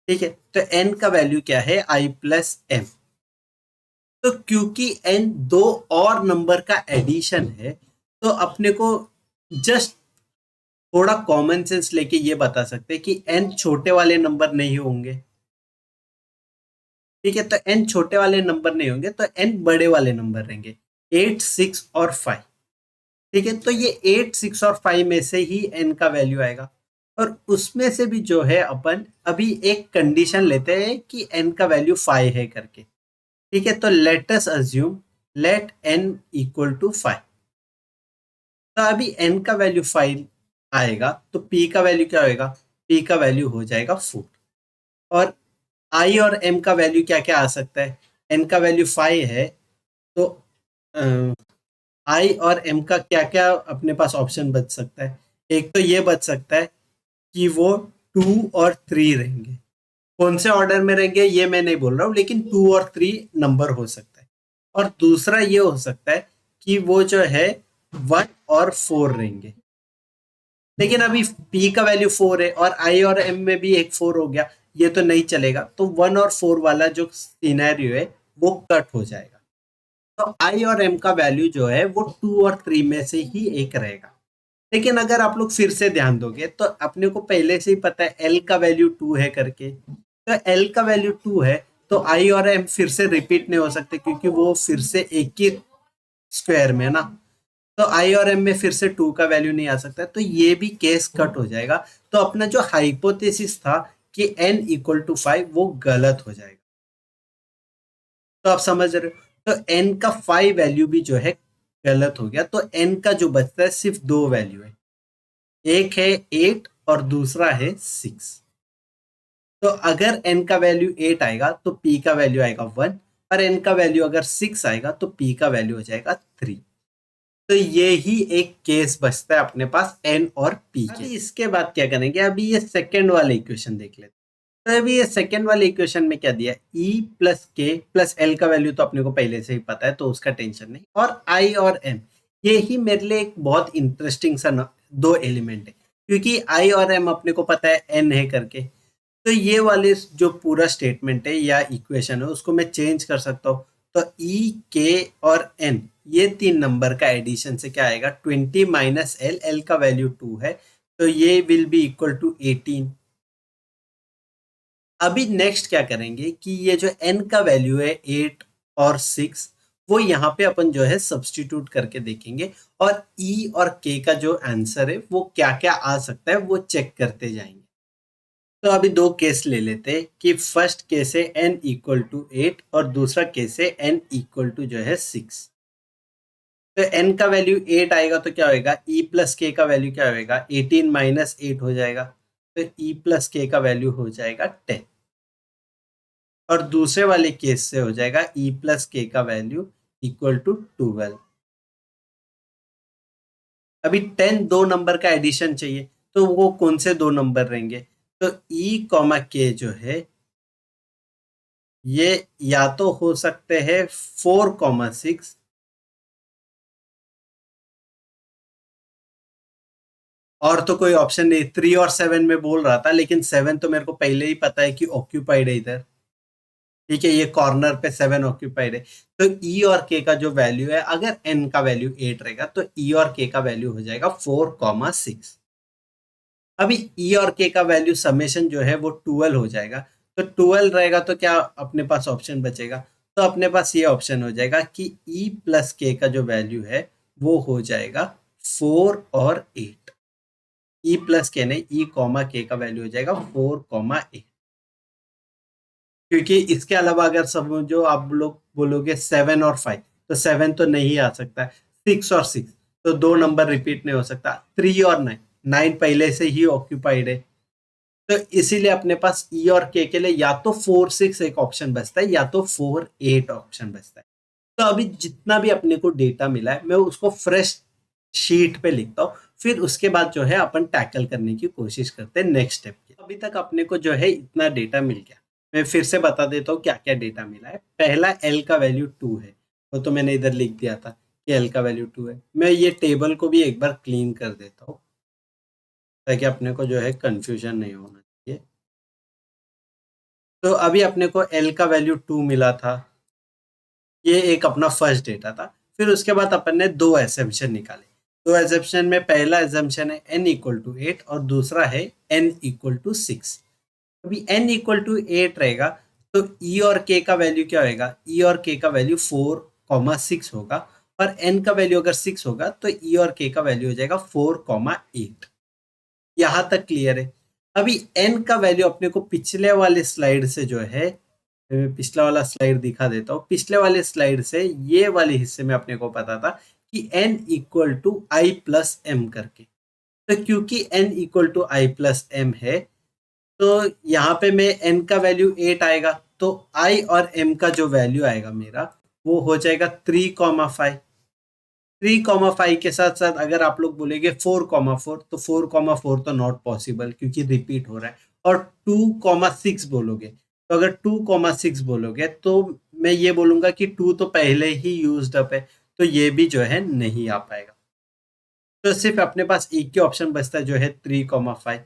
ठीक है, तो n का वैल्यू क्या है, आई प्लस एम। तो क्योंकि n दो और नंबर का एडिशन है, तो अपने को जस्ट थोड़ा कॉमन सेंस लेके ये बता सकते हैं कि n छोटे वाले नंबर नहीं होंगे। ठीक है, तो n छोटे वाले नंबर नहीं होंगे तो n बड़े वाले नंबर रहेंगे, 8 6 और 5। ठीक है, तो ये 8 6 और 5 में से ही n का वैल्यू आएगा, और उसमें से भी जो है अपन अभी एक कंडीशन लेते हैं कि n का वैल्यू 5 है करके। ठीक है, तो let us assume let n equal to 5। तो अभी n का वैल्यू 5 आएगा तो p का वैल्यू क्या होएगा, p का वैल्यू हो जाएगा 4। और i और m का वैल्यू क्या क्या आ सकता है, n का वैल्यू 5 है तो i और m का क्या क्या अपने पास ऑप्शन बच सकता है। एक तो ये बच सकता है कि वो 2 और 3 रहेंगे, कौन से ऑर्डर में रहेंगे ये मैं नहीं बोल रहा हूँ, लेकिन 2 और 3 नंबर हो सकता है। और दूसरा ये हो सकता है कि वो जो है 1 और 4 रहेंगे। लेकिन अभी p का वैल्यू 4 है और i और m में भी एक 4 हो गया, ये तो नहीं चलेगा, तो 1 और 4 वाला जो सिनेरियो है वो कट हो जाएगा। तो i और m का वैल्यू जो है वो 2 और 3 में से ही एक रहेगा। लेकिन अगर आप लोग फिर से ध्यान दोगे तो अपने को पहले से ही पता है l का वैल्यू 2 है करके, तो l का वैल्यू 2 है तो i और m फिर से रिपीट नहीं हो सकते क्योंकि वो फिर से एक ही स्क्वायर में है ना, तो i और m में फिर से 2 का वैल्यू नहीं आ सकता, तो ये भी केस कट हो जाएगा। तो अपना जो हाइपोथेसिस था कि n इक्वल टू 5 वो गलत हो जाएगा। तो आप समझ रहे हो, तो n का 5 वैल्यू भी जो है गलत हो गया, तो n का जो बचता है सिर्फ 2 वैल्यू है, एक है 8 और दूसरा है 6। तो अगर n का वैल्यू 8 आएगा तो p का वैल्यू आएगा 1, और n का वैल्यू अगर 6 आएगा तो p का वैल्यू हो जाएगा 3। तो ये ही एक केस बचता है अपने पास n और p के। अभी इसके बाद क्या करेंगे, अभी ये सेकेंड वाले इक्वेशन देख लेते हैं। तो अभी ये सेकेंड वाले इक्वेशन में क्या दिया, e प्लस के प्लस एल का वैल्यू तो अपने को पहले से ही पता है, तो उसका टेंशन नहीं। और i और m, ये ही मेरे लिए एक बहुत इंटरेस्टिंग सा दो एलिमेंट है, क्योंकि i और m अपने को पता है n है करके। तो ये वाले जो पूरा स्टेटमेंट है या इक्वेशन है उसको मैं चेंज कर सकता हूँ। तो e, k और n, ये तीन नंबर का एडिशन से क्या आएगा, 20 माइनस एल, एल का वैल्यू 2 है, तो ये विल बी इक्वल टू 18। अभी नेक्स्ट क्या करेंगे कि ये जो n का वैल्यू है 8 और 6, वो यहाँ पे अपन जो है सब्स्टिट्यूट करके देखेंगे, और e और k का जो आंसर है वो क्या क्या आ सकता है वो चेक करते जाएंगे। तो अभी दो केस ले लेते हैं कि फर्स्ट केस है n इक्वल टू 8 और दूसरा केस है n इक्वल टू जो है 6। तो n का वैल्यू 8 आएगा तो क्या होएगा, e प्लस के का वैल्यू क्या होएगा, 18 माइनस 8 हो जाएगा, तो e प्लस के का वैल्यू हो जाएगा 10। और दूसरे वाले केस से हो जाएगा e प्लस के का वैल्यू इक्वल टू 12। अभी 10 दो नंबर का एडिशन चाहिए, तो वो कौन से दो नंबर रहेंगे, तो e कॉमा के जो है ये या तो हो सकते हैं 4,6, और तो कोई ऑप्शन नहीं। 3 और 7 में बोल रहा था, लेकिन 7 तो मेरे को पहले ही पता है कि ऑक्यूपाइड है इधर, ठीक है, ये कॉर्नर पे 7 ऑक्यूपाइड है। तो ई और के का जो वैल्यू है, अगर एन का वैल्यू 8 रहेगा तो ई और के का वैल्यू हो जाएगा 4,6। अभी ई और के का वैल्यू समेशन जो है वो 12 हो जाएगा, तो 12 रहेगा तो क्या अपने पास ऑप्शन बचेगा, तो अपने पास ये ऑप्शन हो जाएगा कि ई प्लस के का जो वैल्यू है वो हो जाएगा 4 और 8। ई प्लस के नहीं, ई कॉमा के का वैल्यू हो जाएगा 4,8। क्योंकि इसके अलावा अगर समझो आप लोग बोलोगे 7 और 5, तो 7 तो नहीं आ सकता है, 6 और 6 तो दो नंबर रिपीट नहीं हो सकता, 3 और 9, 9 पहले से ही ऑक्यूपाइड है। तो इसीलिए अपने पास ई और के लिए या तो 4,6 एक ऑप्शन बचता है या तो 4,8 ऑप्शन बचता है। तो अभी जितना भी अपने को डेटा मिला है मैं उसको फ्रेश शीट पे लिखता हूँ, फिर उसके बाद जो है अपन टैकल करने की कोशिश करते हैं नेक्स्ट स्टेप की। अभी तक अपने को जो है इतना डेटा मिल गया, मैं फिर से बता देता हूँ क्या क्या डेटा मिला है। पहला एल का वैल्यू 2 है, वो तो मैंने इधर लिख दिया था कि एल का वैल्यू 2 है। मैं ये टेबल को भी एक बार क्लीन कर देता हूँ ताकि अपने को जो है कंफ्यूजन नहीं होना चाहिए। तो अभी अपने को एल का वैल्यू 2 मिला था, ये एक अपना फर्स्ट डेटा था। फिर उसके बाद अपन ने दो एजम्पशन निकाले। दो एजम्पशन में पहला एजम्पशन है n इक्वल टू 8 और दूसरा है n इक्वल टू 6। अभी n इक्वल टू 8 रहेगा तो e और k का वैल्यू क्या होगा, e और k का वैल्यू 4,6 होगा, और n का वैल्यू अगर 6 होगा तो e और k का वैल्यू हो जाएगा 4,8। यहाँ तक क्लियर है। अभी n का वैल्यू अपने को पिछले वाले स्लाइड से जो है, मैं पिछला वाला स्लाइड दिखा देता हूँ। पिछले वाले स्लाइड से ये वाले हिस्से में अपने को पता था कि n equal to I plus M करके। तो क्योंकि n equal to I plus M है, तो यहाँ पे मैं n का वैल्यू 8 आएगा, तो i और m का जो वैल्यू आएगा मेरा वो हो जाएगा 3,5। 3,5 के साथ साथ अगर आप लोग बोलेंगे 4,4, तो 4,4 तो नॉट पॉसिबल क्योंकि रिपीट हो रहा है। और 2,6 बोलोगे, तो अगर 2,6 बोलोगे तो मैं ये बोलूंगा कि 2 तो पहले ही यूज्ड अप है, तो ये भी जो है नहीं आ पाएगा। तो सिर्फ अपने पास एक ही ऑप्शन बचता है जो है 3,5।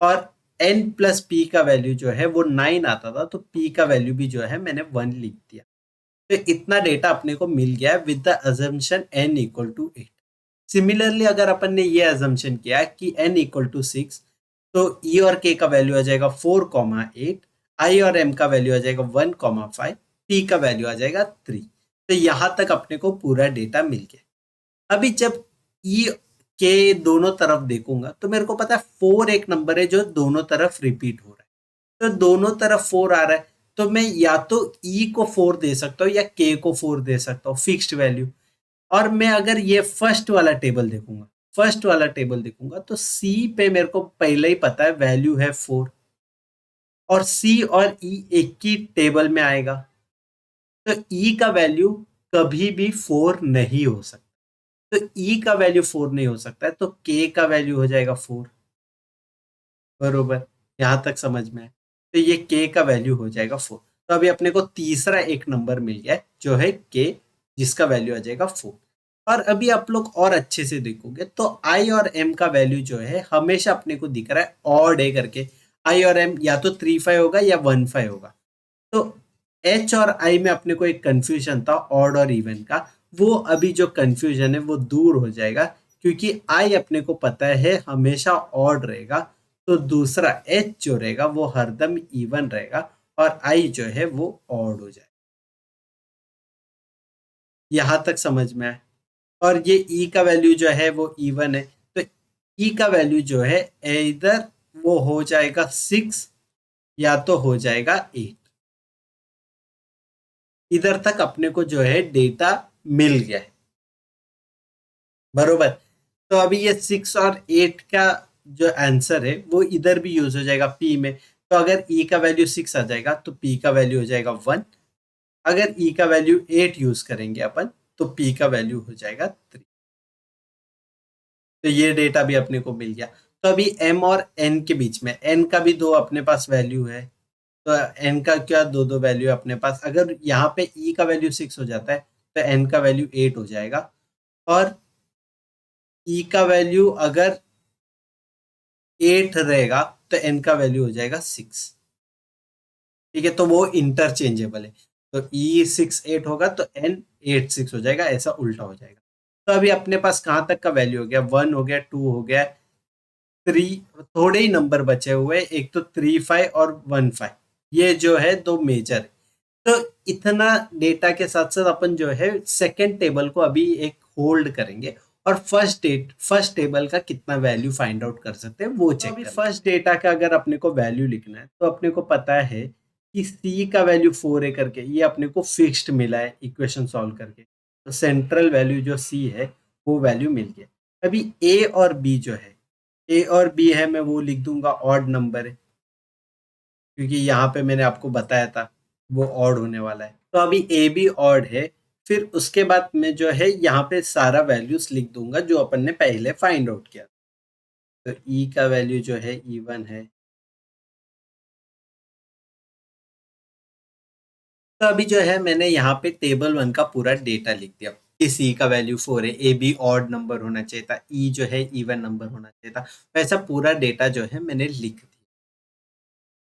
और n प्लस पी का वैल्यू जो है वो 9 आता था, तो p का वैल्यू भी जो है मैंने 1 लिख दिया। तो इतना डेटा अपने को मिल गया with the assumption n equal to 8। Similarly अगर अपन ने ये अजम्पशन किया कि n इक्वल टू 6, तो e और k का वैल्यू आ जाएगा 4,8, i और m का वैल्यू आ जाएगा 1,5, p का वैल्यू आ जाएगा 3। तो यहाँ तक अपने को पूरा डेटा मिल गया। अभी जब e के दोनों तरफ देखूंगा तो मेरे को पता है 4 एक नंबर है जो दोनों तरफ रिपीट हो रहा है, तो दोनों तरफ 4 आ रहा है, तो मैं या तो ई को 4 दे सकता हूँ या के को 4 दे सकता हूँ, फिक्स्ड वैल्यू। और मैं अगर ये फर्स्ट वाला टेबल देखूंगा तो सी पे मेरे को पहले ही पता है वैल्यू है 4, और सी और ई एक ही टेबल में आएगा, तो ई का वैल्यू कभी भी 4 नहीं हो सकता। तो ई का वैल्यू 4 नहीं हो सकता है, तो के का वैल्यू हो जाएगा 4। बरोबर, यहां तक समझ में है। तो ये के का वैल्यू हो जाएगा 4। तो अभी अपने को तीसरा एक नंबर मिल गया है जो है के, जिसका वैल्यू आ जाएगा 4। और अभी आप लोग और अच्छे से देखोगे तो आई और एम का वैल्यू जो है हमेशा अपने को दिख रहा है ऑड है करके। आई और एम या तो 3 5 होगा या 1 5 होगा। तो एच और आई में अपने को एक कंफ्यूजन था ऑड और इवन का, वो अभी जो कंफ्यूजन है वो दूर हो जाएगा, क्योंकि आई अपने को पता है हमेशा ऑड रहेगा, तो दूसरा एच जो रहेगा वो हरदम इवन रहेगा, और आई जो है वो ऑड हो जाएगा। यहां तक समझ में आए। और ये ई का वैल्यू जो है वो इवन है, तो ई का वैल्यू जो है इधर वो हो जाएगा 6 या तो हो जाएगा 8। इधर तक अपने को जो है डेटा मिल गया है। बरोबर। तो अभी ये 6 और 8 का जो आंसर है वो इधर भी यूज हो जाएगा पी में। तो अगर ई का वैल्यू 6 आ जाएगा तो पी का वैल्यू हो जाएगा 1। अगर ई का वैल्यू 8 यूज करेंगे अपन तो पी का वैल्यू हो जाएगा 3। तो ये डेटा भी अपने को मिल गया। तो अभी एम और एन के बीच में, एन का भी दो अपने पास वैल्यू है, तो एन का क्या दो दो वैल्यू है अपने पास। अगर यहाँ पे ई का वैल्यू 6 हो जाता है तो एन का वैल्यू 8 हो जाएगा, और ई का वैल्यू अगर 8 रहेगा तो एन का वैल्यू हो जाएगा 6। ठीक है, तो वो इंटरचेंजेबल है। तो ई 6 8 होगा तो एन 8 6 हो जाएगा, ऐसा उल्टा हो जाएगा। तो अभी अपने पास कहाँ तक का वैल्यू हो गया, 1 हो गया, 2 हो गया, 3, थोड़े ही नंबर बचे हुए, एक तो 3 5 और 1 5, ये जो है दो मेजर है। तो इतना डेटा के साथ साथ अपन जो है सेकंड टेबल को अभी एक होल्ड करेंगे, और फर्स्ट टेबल का कितना वैल्यू फाइंड आउट कर सकते हैं वो चेक करेंगे। फर्स्ट डेटा का अगर अपने को वैल्यू लिखना है तो अपने को पता है कि सी का वैल्यू 4 है करके, ये अपने को फिक्स्ड मिला है इक्वेशन सॉल्व करके। तो सेंट्रल वैल्यू जो सी है वो वैल्यू मिल गया। अभी ए और बी जो है, ए और बी है, मैं वो लिख दूंगा ऑड नंबर है, क्योंकि यहाँ पे मैंने आपको बताया था वो ऑड होने वाला है। तो अभी ए बी ऑड है, फिर उसके बाद मैं जो है यहाँ पे सारा वैल्यूज लिख दूंगा जो अपन ने पहले फाइंड आउट किया। तो ई का वैल्यू जो है इवन है। तो अभी जो है मैंने यहाँ पे टेबल 1 का पूरा डेटा लिख दिया कि सी का वैल्यू 4 है, ए बी ऑड नंबर होना चाहिए था, ई जो है इवन नंबर होना चाहिए था। वैसा पूरा डेटा जो है मैंने लिख दिया।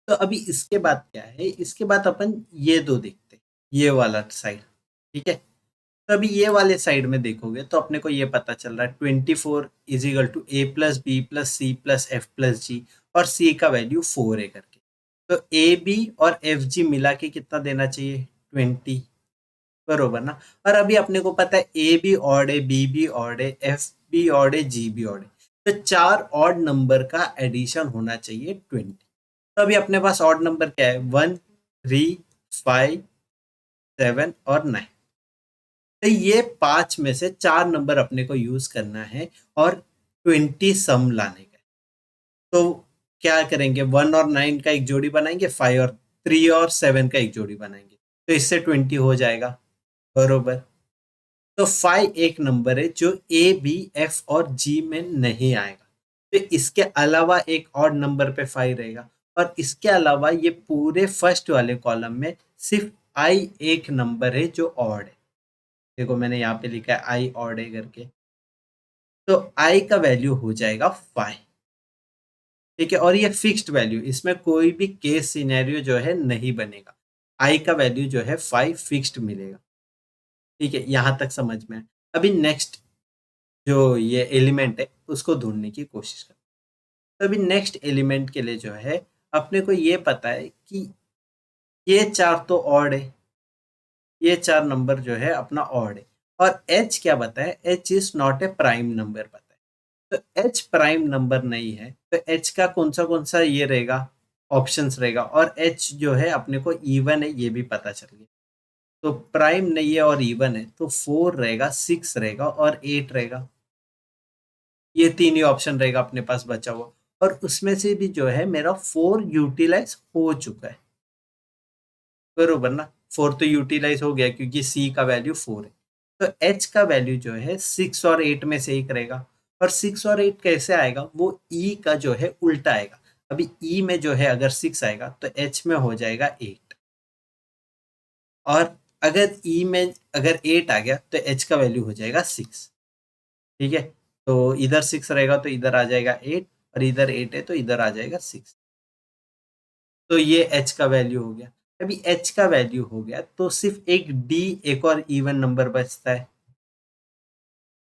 तो अभी इसके बाद क्या है, इसके बाद अपन ये दो देखते हैं, ये वाला साइड। ठीक है, तो अभी ये वाले साइड में देखोगे तो अपने को ये पता चल रहा है 24 is equal to A plus B plus C plus F plus G, और सी का वैल्यू 4 है करके। तो ए बी और एफ जी मिला के कितना देना चाहिए, 20। बरोबर ना। और अभी अपने को पता है ए बी ऑड है, बी बी ऑड है, एफ बी ऑड है, जी बी ऑड है, तो चार ऑड नंबर का एडिशन होना चाहिए 20। तो अभी अपने पास ऑड नंबर क्या है, 1 3 5 7 और 9। तो ये पांच में से चार नंबर अपने को यूज करना है और 20 सम लाने का है। तो क्या करेंगे, 1 और 9 का एक जोड़ी बनाएंगे, 5 और 3 और 7 का एक जोड़ी बनाएंगे, तो इससे 20 हो जाएगा। बरोबर। तो 5 एक नंबर है जो ए बी एफ और जी में नहीं आएगा, तो इसके अलावा एक और नंबर पे 5 रहेगा, और इसके अलावा ये पूरे फर्स्ट वाले कॉलम में सिर्फ आई एक नंबर है जो ऑड है। देखो मैंने यहाँ पे लिखा है आई ऑड है करके, तो आई का वैल्यू हो जाएगा 5। ठीक है, और ये फिक्स्ड वैल्यू, इसमें कोई भी केस सिनेरियो जो है नहीं बनेगा। आई का वैल्यू जो है 5 फिक्स्ड मिलेगा। ठीक है, यहाँ तक समझ में है। अभी नेक्स्ट जो ये एलिमेंट है उसको ढूंढने की कोशिश करें। तो अभी नेक्स्ट एलिमेंट के लिए जो है अपने को ये पता है कि ये चार तो ऑड है, ये चार नंबर जो है अपना ऑड है, और एच क्या बताया, H is not a prime number बताया। तो एच प्राइम नंबर नहीं है, तो एच का कौन सा ये रहेगा, ऑप्शंस रहेगा, और एच जो है अपने को इवन है ये भी पता चल गया। तो प्राइम नहीं है और इवन है, तो 4 रहेगा, 6 रहेगा और 8 रहेगा। ये तीन ही ऑप्शन रहेगा अपने पास बचा हुआ, और उसमें से भी जो है मेरा 4 यूटिलाइज हो चुका है, बरोबर ना। 4 तो यूटिलाइज हो गया क्योंकि सी का वैल्यू 4 है। तो एच का वैल्यू जो है 6 और 8 में से एक रहेगा। और 6 और 8 कैसे आएगा, वो ई का जो है उल्टा आएगा। अभी ई में जो है अगर 6 आएगा तो एच में हो जाएगा 8, और अगर ई में अगर 8 आ गया तो एच का वैल्यू हो जाएगा 6। ठीक है, तो इधर 6 रहेगा तो इधर आ जाएगा 8, और इधर 8 है तो इधर आ जाएगा 6। तो ये एच का वैल्यू हो गया। अभी एच का वैल्यू हो गया तो सिर्फ एक डी, एक और इवन नंबर बचता है।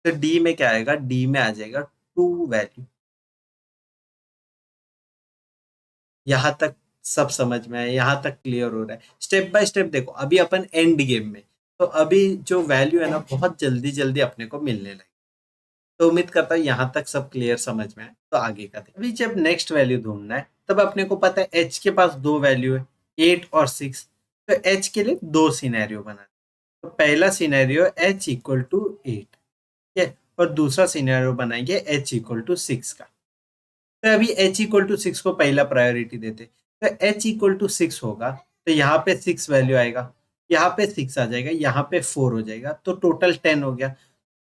तो डी में क्या आएगा, डी में आ जाएगा 2 वैल्यू। यहां तक सब समझ में है, यहां तक क्लियर हो रहा है। स्टेप बाय स्टेप देखो, अभी अपन एंड गेम में, तो अभी जो वैल्यू है ना बहुत जल्दी जल्दी अपने को मिलने लगी। तो उम्मीद करता हूँ यहाँ तक सब क्लियर समझ में आए। तो आगे का देखो। अभी जब नेक्स्ट वैल्यू ढूंढना है तब अपने को पता है एच के पास दो वैल्यू है, 8 और 6। तो एच के लिए दो सिनेरियो बना। तो पहला सिनेरियो एच इक्वल टू 8, ठीक है, और दूसरा सिनेरियो बनाएंगे एच इक्वल टू 6 का। तो अभी एच इक्वल टू 6 को पहला प्रायोरिटी देते। तो एच इक्वल टू 6 होगा, तो यहाँ पे 6 वैल्यू आएगा, यहाँ पे 6 आ जाएगा, यहाँ पे 4 हो जाएगा, तो टोटल 10 हो गया।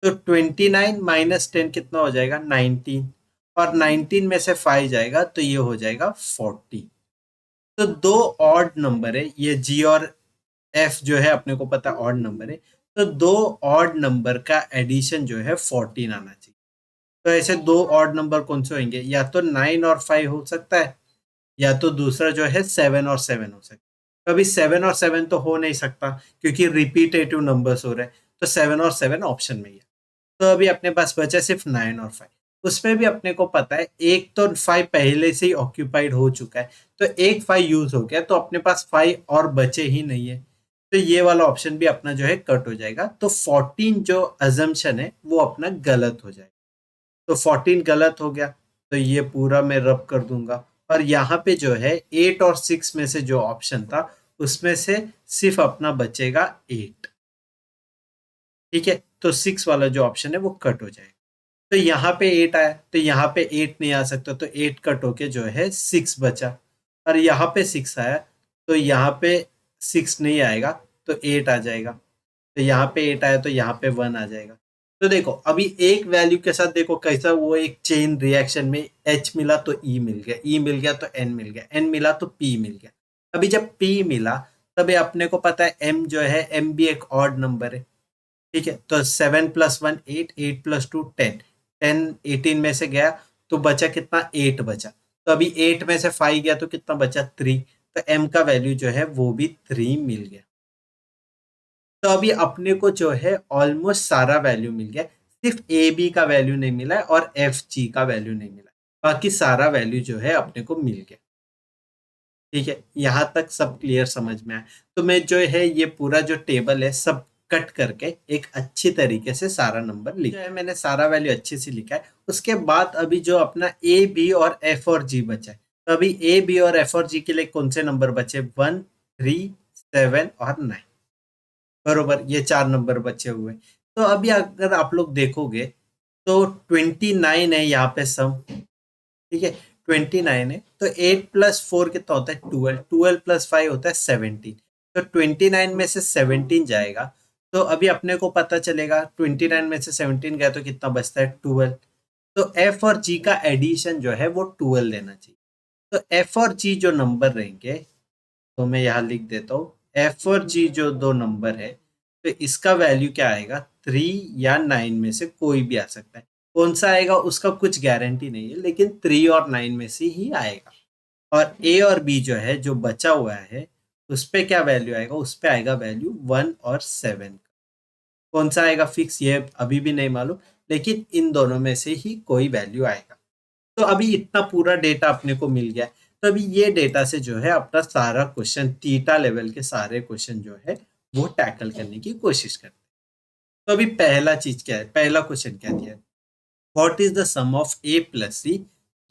तो 29 माइनस 10 कितना हो जाएगा, 19, और 19 में से 5 जाएगा तो ये हो जाएगा 40। तो दो ऑड नंबर है, ये जी और एफ जो है अपने को पता ऑड नंबर है। तो दो ऑड नंबर का एडिशन जो है 14 आना चाहिए। तो ऐसे दो ऑड नंबर कौन से होंगे, या तो 9 और 5 हो सकता है, या तो दूसरा जो है 7 और 7 हो सकता है। तो अभी 7 और 7 तो हो नहीं सकता क्योंकि रिपीटेटिव नंबर्स हो रहे हैं, तो 7 और 7 ऑप्शन में ही है। तो अभी अपने पास बचा सिर्फ 9 और 5। उसमें भी अपने को पता है एक तो 5 पहले से ही ऑक्यूपाइड हो चुका है, तो एक 5 यूज हो गया, तो अपने पास 5 और बचे ही नहीं है। तो ये वाला ऑप्शन भी अपना जो है कट हो जाएगा। तो 14 जो अजम्पशन है वो अपना गलत हो जाएगा। तो 14 गलत हो गया, तो ये पूरा मैं रब कर दूंगा। और यहाँ पे जो है 8 और 6 में से जो ऑप्शन था उसमें से सिर्फ अपना बचेगा 8। ठीक है, तो 6 वाला जो ऑप्शन है वो कट हो जाएगा। तो यहाँ पे 8 आया, तो यहाँ पे 8 नहीं आ सकता, तो 8 कट होके जो है 6 बचा। और यहाँ पे 6 आया, तो यहाँ पे 6 नहीं आएगा, तो 8 आ जाएगा। तो यहाँ पे 8 आया तो यहाँ पे 1 आ जाएगा। तो देखो अभी एक वैल्यू के साथ देखो कैसा वो एक चेन रिएक्शन में, एच मिला तो ई मिल गया, ई मिल गया तो एन मिल गया, एन मिला तो पी मिल गया। अभी जब पी मिला तभी अपने को पता है एम जो है, एम भी एक ऑड नंबर है। ठीक है, तो 7 प्लस 1 8, 8 प्लस 2 10, 10 18 में से गया तो बचा कितना, 8 बचा। तो अभी 8 में से 5 गया तो कितना बचा, 3। तो एम का वैल्यू जो है वो भी 3 मिल गया। तो अभी अपने को जो है ऑलमोस्ट सारा वैल्यू मिल गया, सिर्फ ए बी का वैल्यू नहीं मिला है और एफ जी का वैल्यू नहीं मिला है। बाकी सारा वैल्यू जो है अपने को मिल गया। ठीक है, यहाँ तक सब क्लियर समझ में आया। तो मैं जो है ये पूरा जो टेबल है सब कट करके एक अच्छी तरीके से सारा नंबर लिखा है, मैंने सारा वैल्यू अच्छे से लिखा है। उसके बाद अभी जो अपना ए बी और एफ और जी बचा है, तो अभी ए बी और एफ और जी के लिए कौन से नंबर बचे, 1 3 7 और 9, बरोबर, ये चार नंबर बचे हुए। तो अभी अगर आप लोग देखोगे तो 29 है यहाँ पे सम। ठीक है, 29 है, तो 8 + 4 कितना होता है, 12, 12 + 5 होता है 17। तो 29 में से 17 जाएगा, तो अभी अपने को पता चलेगा 29 में से 17 गया तो कितना बचता है, 12। तो एफ और जी का एडिशन जो है वो 12 लेना चाहिए। तो एफ और जी जो नंबर रहेंगे, तो मैं यहाँ लिख देता हूँ, एफ और जी जो दो नंबर है, तो इसका वैल्यू क्या आएगा, 3 या 9 में से कोई भी आ सकता है। कौन सा आएगा उसका कुछ गारंटी नहीं है, लेकिन 3 और 9 में से ही आएगा। और ए और बी जो है जो बचा हुआ है उस पे क्या वैल्यू आएगा, उस पे आएगा वैल्यू 1 और 7। कौन सा आएगा फिक्स ये अभी भी नहीं मालूम, लेकिन इन दोनों में से ही कोई वैल्यू आएगा। तो अभी इतना पूरा डेटा अपने को मिल गया है। तो अभी ये डेटा से जो है अपना सारा क्वेश्चन, थीटा लेवल के सारे क्वेश्चन जो है वो टैकल करने की कोशिश करते हैं। तो अभी पहला चीज क्या है, पहला क्वेश्चन क्या दिया है, what is the sum of A plus C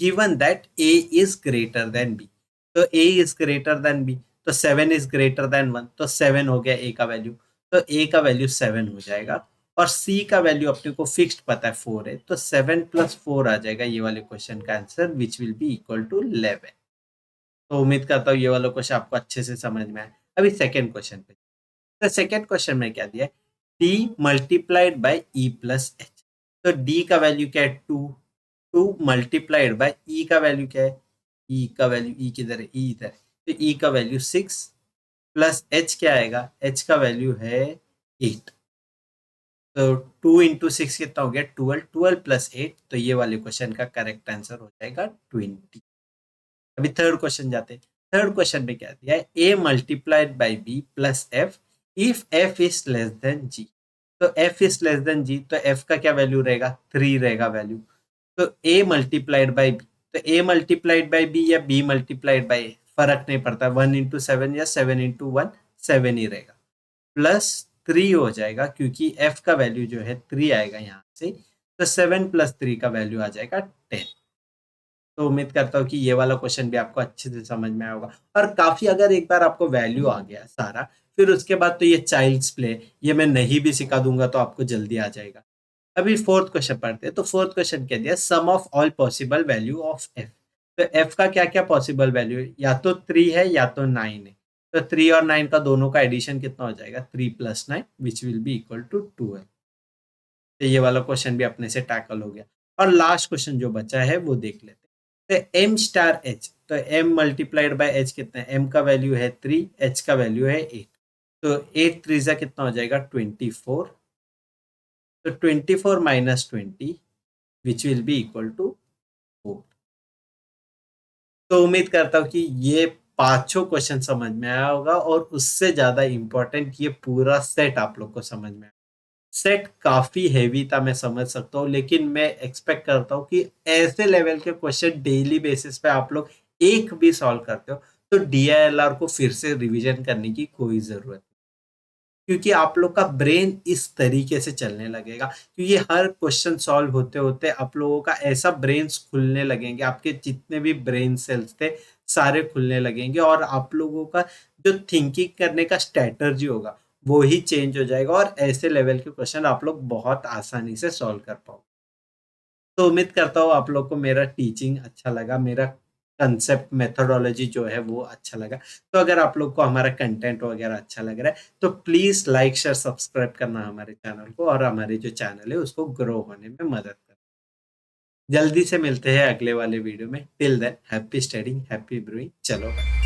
given that A is greater than B. तो a is greater than b, तो 7 इज ग्रेटर देन 1, तो 7 हो गया a का वैल्यू, तो a का वैल्यू 7 हो जाएगा। और c का वैल्यू अपने को फिक्स्ड पता है 4 है, तो 7 प्लस 4 आ जाएगा ये वाले क्वेश्चन का answer, which will be equal to 11। तो उम्मीद करता हूँ ये वाला क्वेश्चन आपको अच्छे से समझ में आया। अभी सेकेंड क्वेश्चन पे, तो सेकेंड क्वेश्चन में क्या दिया है, d multiplied by E plus H. तो d का वैल्यू क्या है 2, 2 मल्टीप्लाइड बाई ई का वैल्यू क्या है, ई का वैल्यू, ई किधर है, ई इधर है, तो ई का वैल्यू 6 प्लस एच क्या आएगा, एच का वैल्यू है 8। तो 2 इंटू 6 कितना हो गया 12, 12 प्लस 8, तो ये वाले क्वेश्चन का करेक्ट आंसर हो जाएगा 20। अभी थर्ड क्वेश्चन जाते हैं। थर्ड क्वेश्चन में क्या दिया है, A multiplied by B plus F if F is less than G. तो F is less than G, तो एफ का क्या वैल्यू रहेगा, 3 रहेगा वैल्यू। तो ए मल्टीप्लाइड बाई बी, तो ए मल्टीप्लाइड बाई बी या बी मल्टीप्लाइड बाई, फर्क नहीं पड़ता, 1 इंटू 7 या 7 इंटू 1, 7 ही रहेगा, प्लस 3 हो जाएगा क्योंकि एफ का वैल्यू जो है 3 आएगा यहाँ से, तो 7 प्लस 3 का वैल्यू आ जाएगा 10। तो उम्मीद करता हूँ कि ये वाला क्वेश्चन भी आपको अच्छे से समझ में आया होगा। और काफी, अगर एक बार आपको वैल्यू आ गया सारा, फिर उसके बाद तो ये चाइल्ड्स प्ले, ये मैं नहीं भी सिखा दूंगा तो आपको जल्दी आ जाएगा। अभी फोर्थ क्वेश्चन पढ़ते हैं। तो फोर्थ क्वेश्चन क्या दिया, sum of all possible value of F. तो एफ का क्या क्या पॉसिबल वैल्यू है, या तो 3 है या तो 9 है। तो 3 और 9 का दोनों का एडिशन कितना हो जाएगा, 3 plus 9 which will be equal to 12। तो ये वाला क्वेश्चन भी अपने से टैकल हो गया। और लास्ट क्वेश्चन जो बचा है वो देख लेते हैं। तो एम स्टार एच, तो एम मल्टीप्लाइड बाय एच कितना है, एम का वैल्यू है 3, एच का वैल्यू है 8। तो 8 त्रिजा कितना हो जाएगा 24। तो 24 minus 20 which will be equal to 4। तो उम्मीद करता हूँ कि ये पांचों क्वेश्चन समझ में आया होगा, और उससे ज्यादा इंपॉर्टेंट ये पूरा सेट आप लोग को समझ में आया। सेट काफी हेवी था, मैं समझ सकता हूँ, लेकिन मैं एक्सपेक्ट करता हूँ कि ऐसे लेवल के क्वेश्चन डेली बेसिस पे आप लोग एक भी सॉल्व करते हो तो डीआईएलआर को फिर से रिवीजन करने की कोई जरूरत नहीं, क्योंकि आप लोग का ब्रेन इस तरीके से चलने लगेगा। क्योंकि हर क्वेश्चन सॉल्व होते होते आप लोगों का ऐसा ब्रेन खुलने लगेंगे, आपके जितने भी ब्रेन सेल्स थे सारे खुलने लगेंगे, और आप लोगों का जो थिंकिंग करने का स्ट्रेटर्जी होगा वो ही चेंज हो जाएगा, और ऐसे लेवल के क्वेश्चन आप लोग बहुत आसानी से सॉल्व कर पाओ। तो उम्मीद करता हूँ आप लोग को मेरा टीचिंग अच्छा लगा, मेरा कंसेप्ट मेथोडोलॉजी जो है वो अच्छा लगा। तो अगर आप लोग को हमारा कंटेंट वगैरह अच्छा लग रहा है तो प्लीज लाइक शेयर सब्सक्राइब करना हमारे चैनल को, और हमारे जो चैनल है उसको ग्रो होने में मदद करना। जल्दी से मिलते हैं अगले वाले वीडियो में। Till than happy studying, happy brewing, चलो बाय।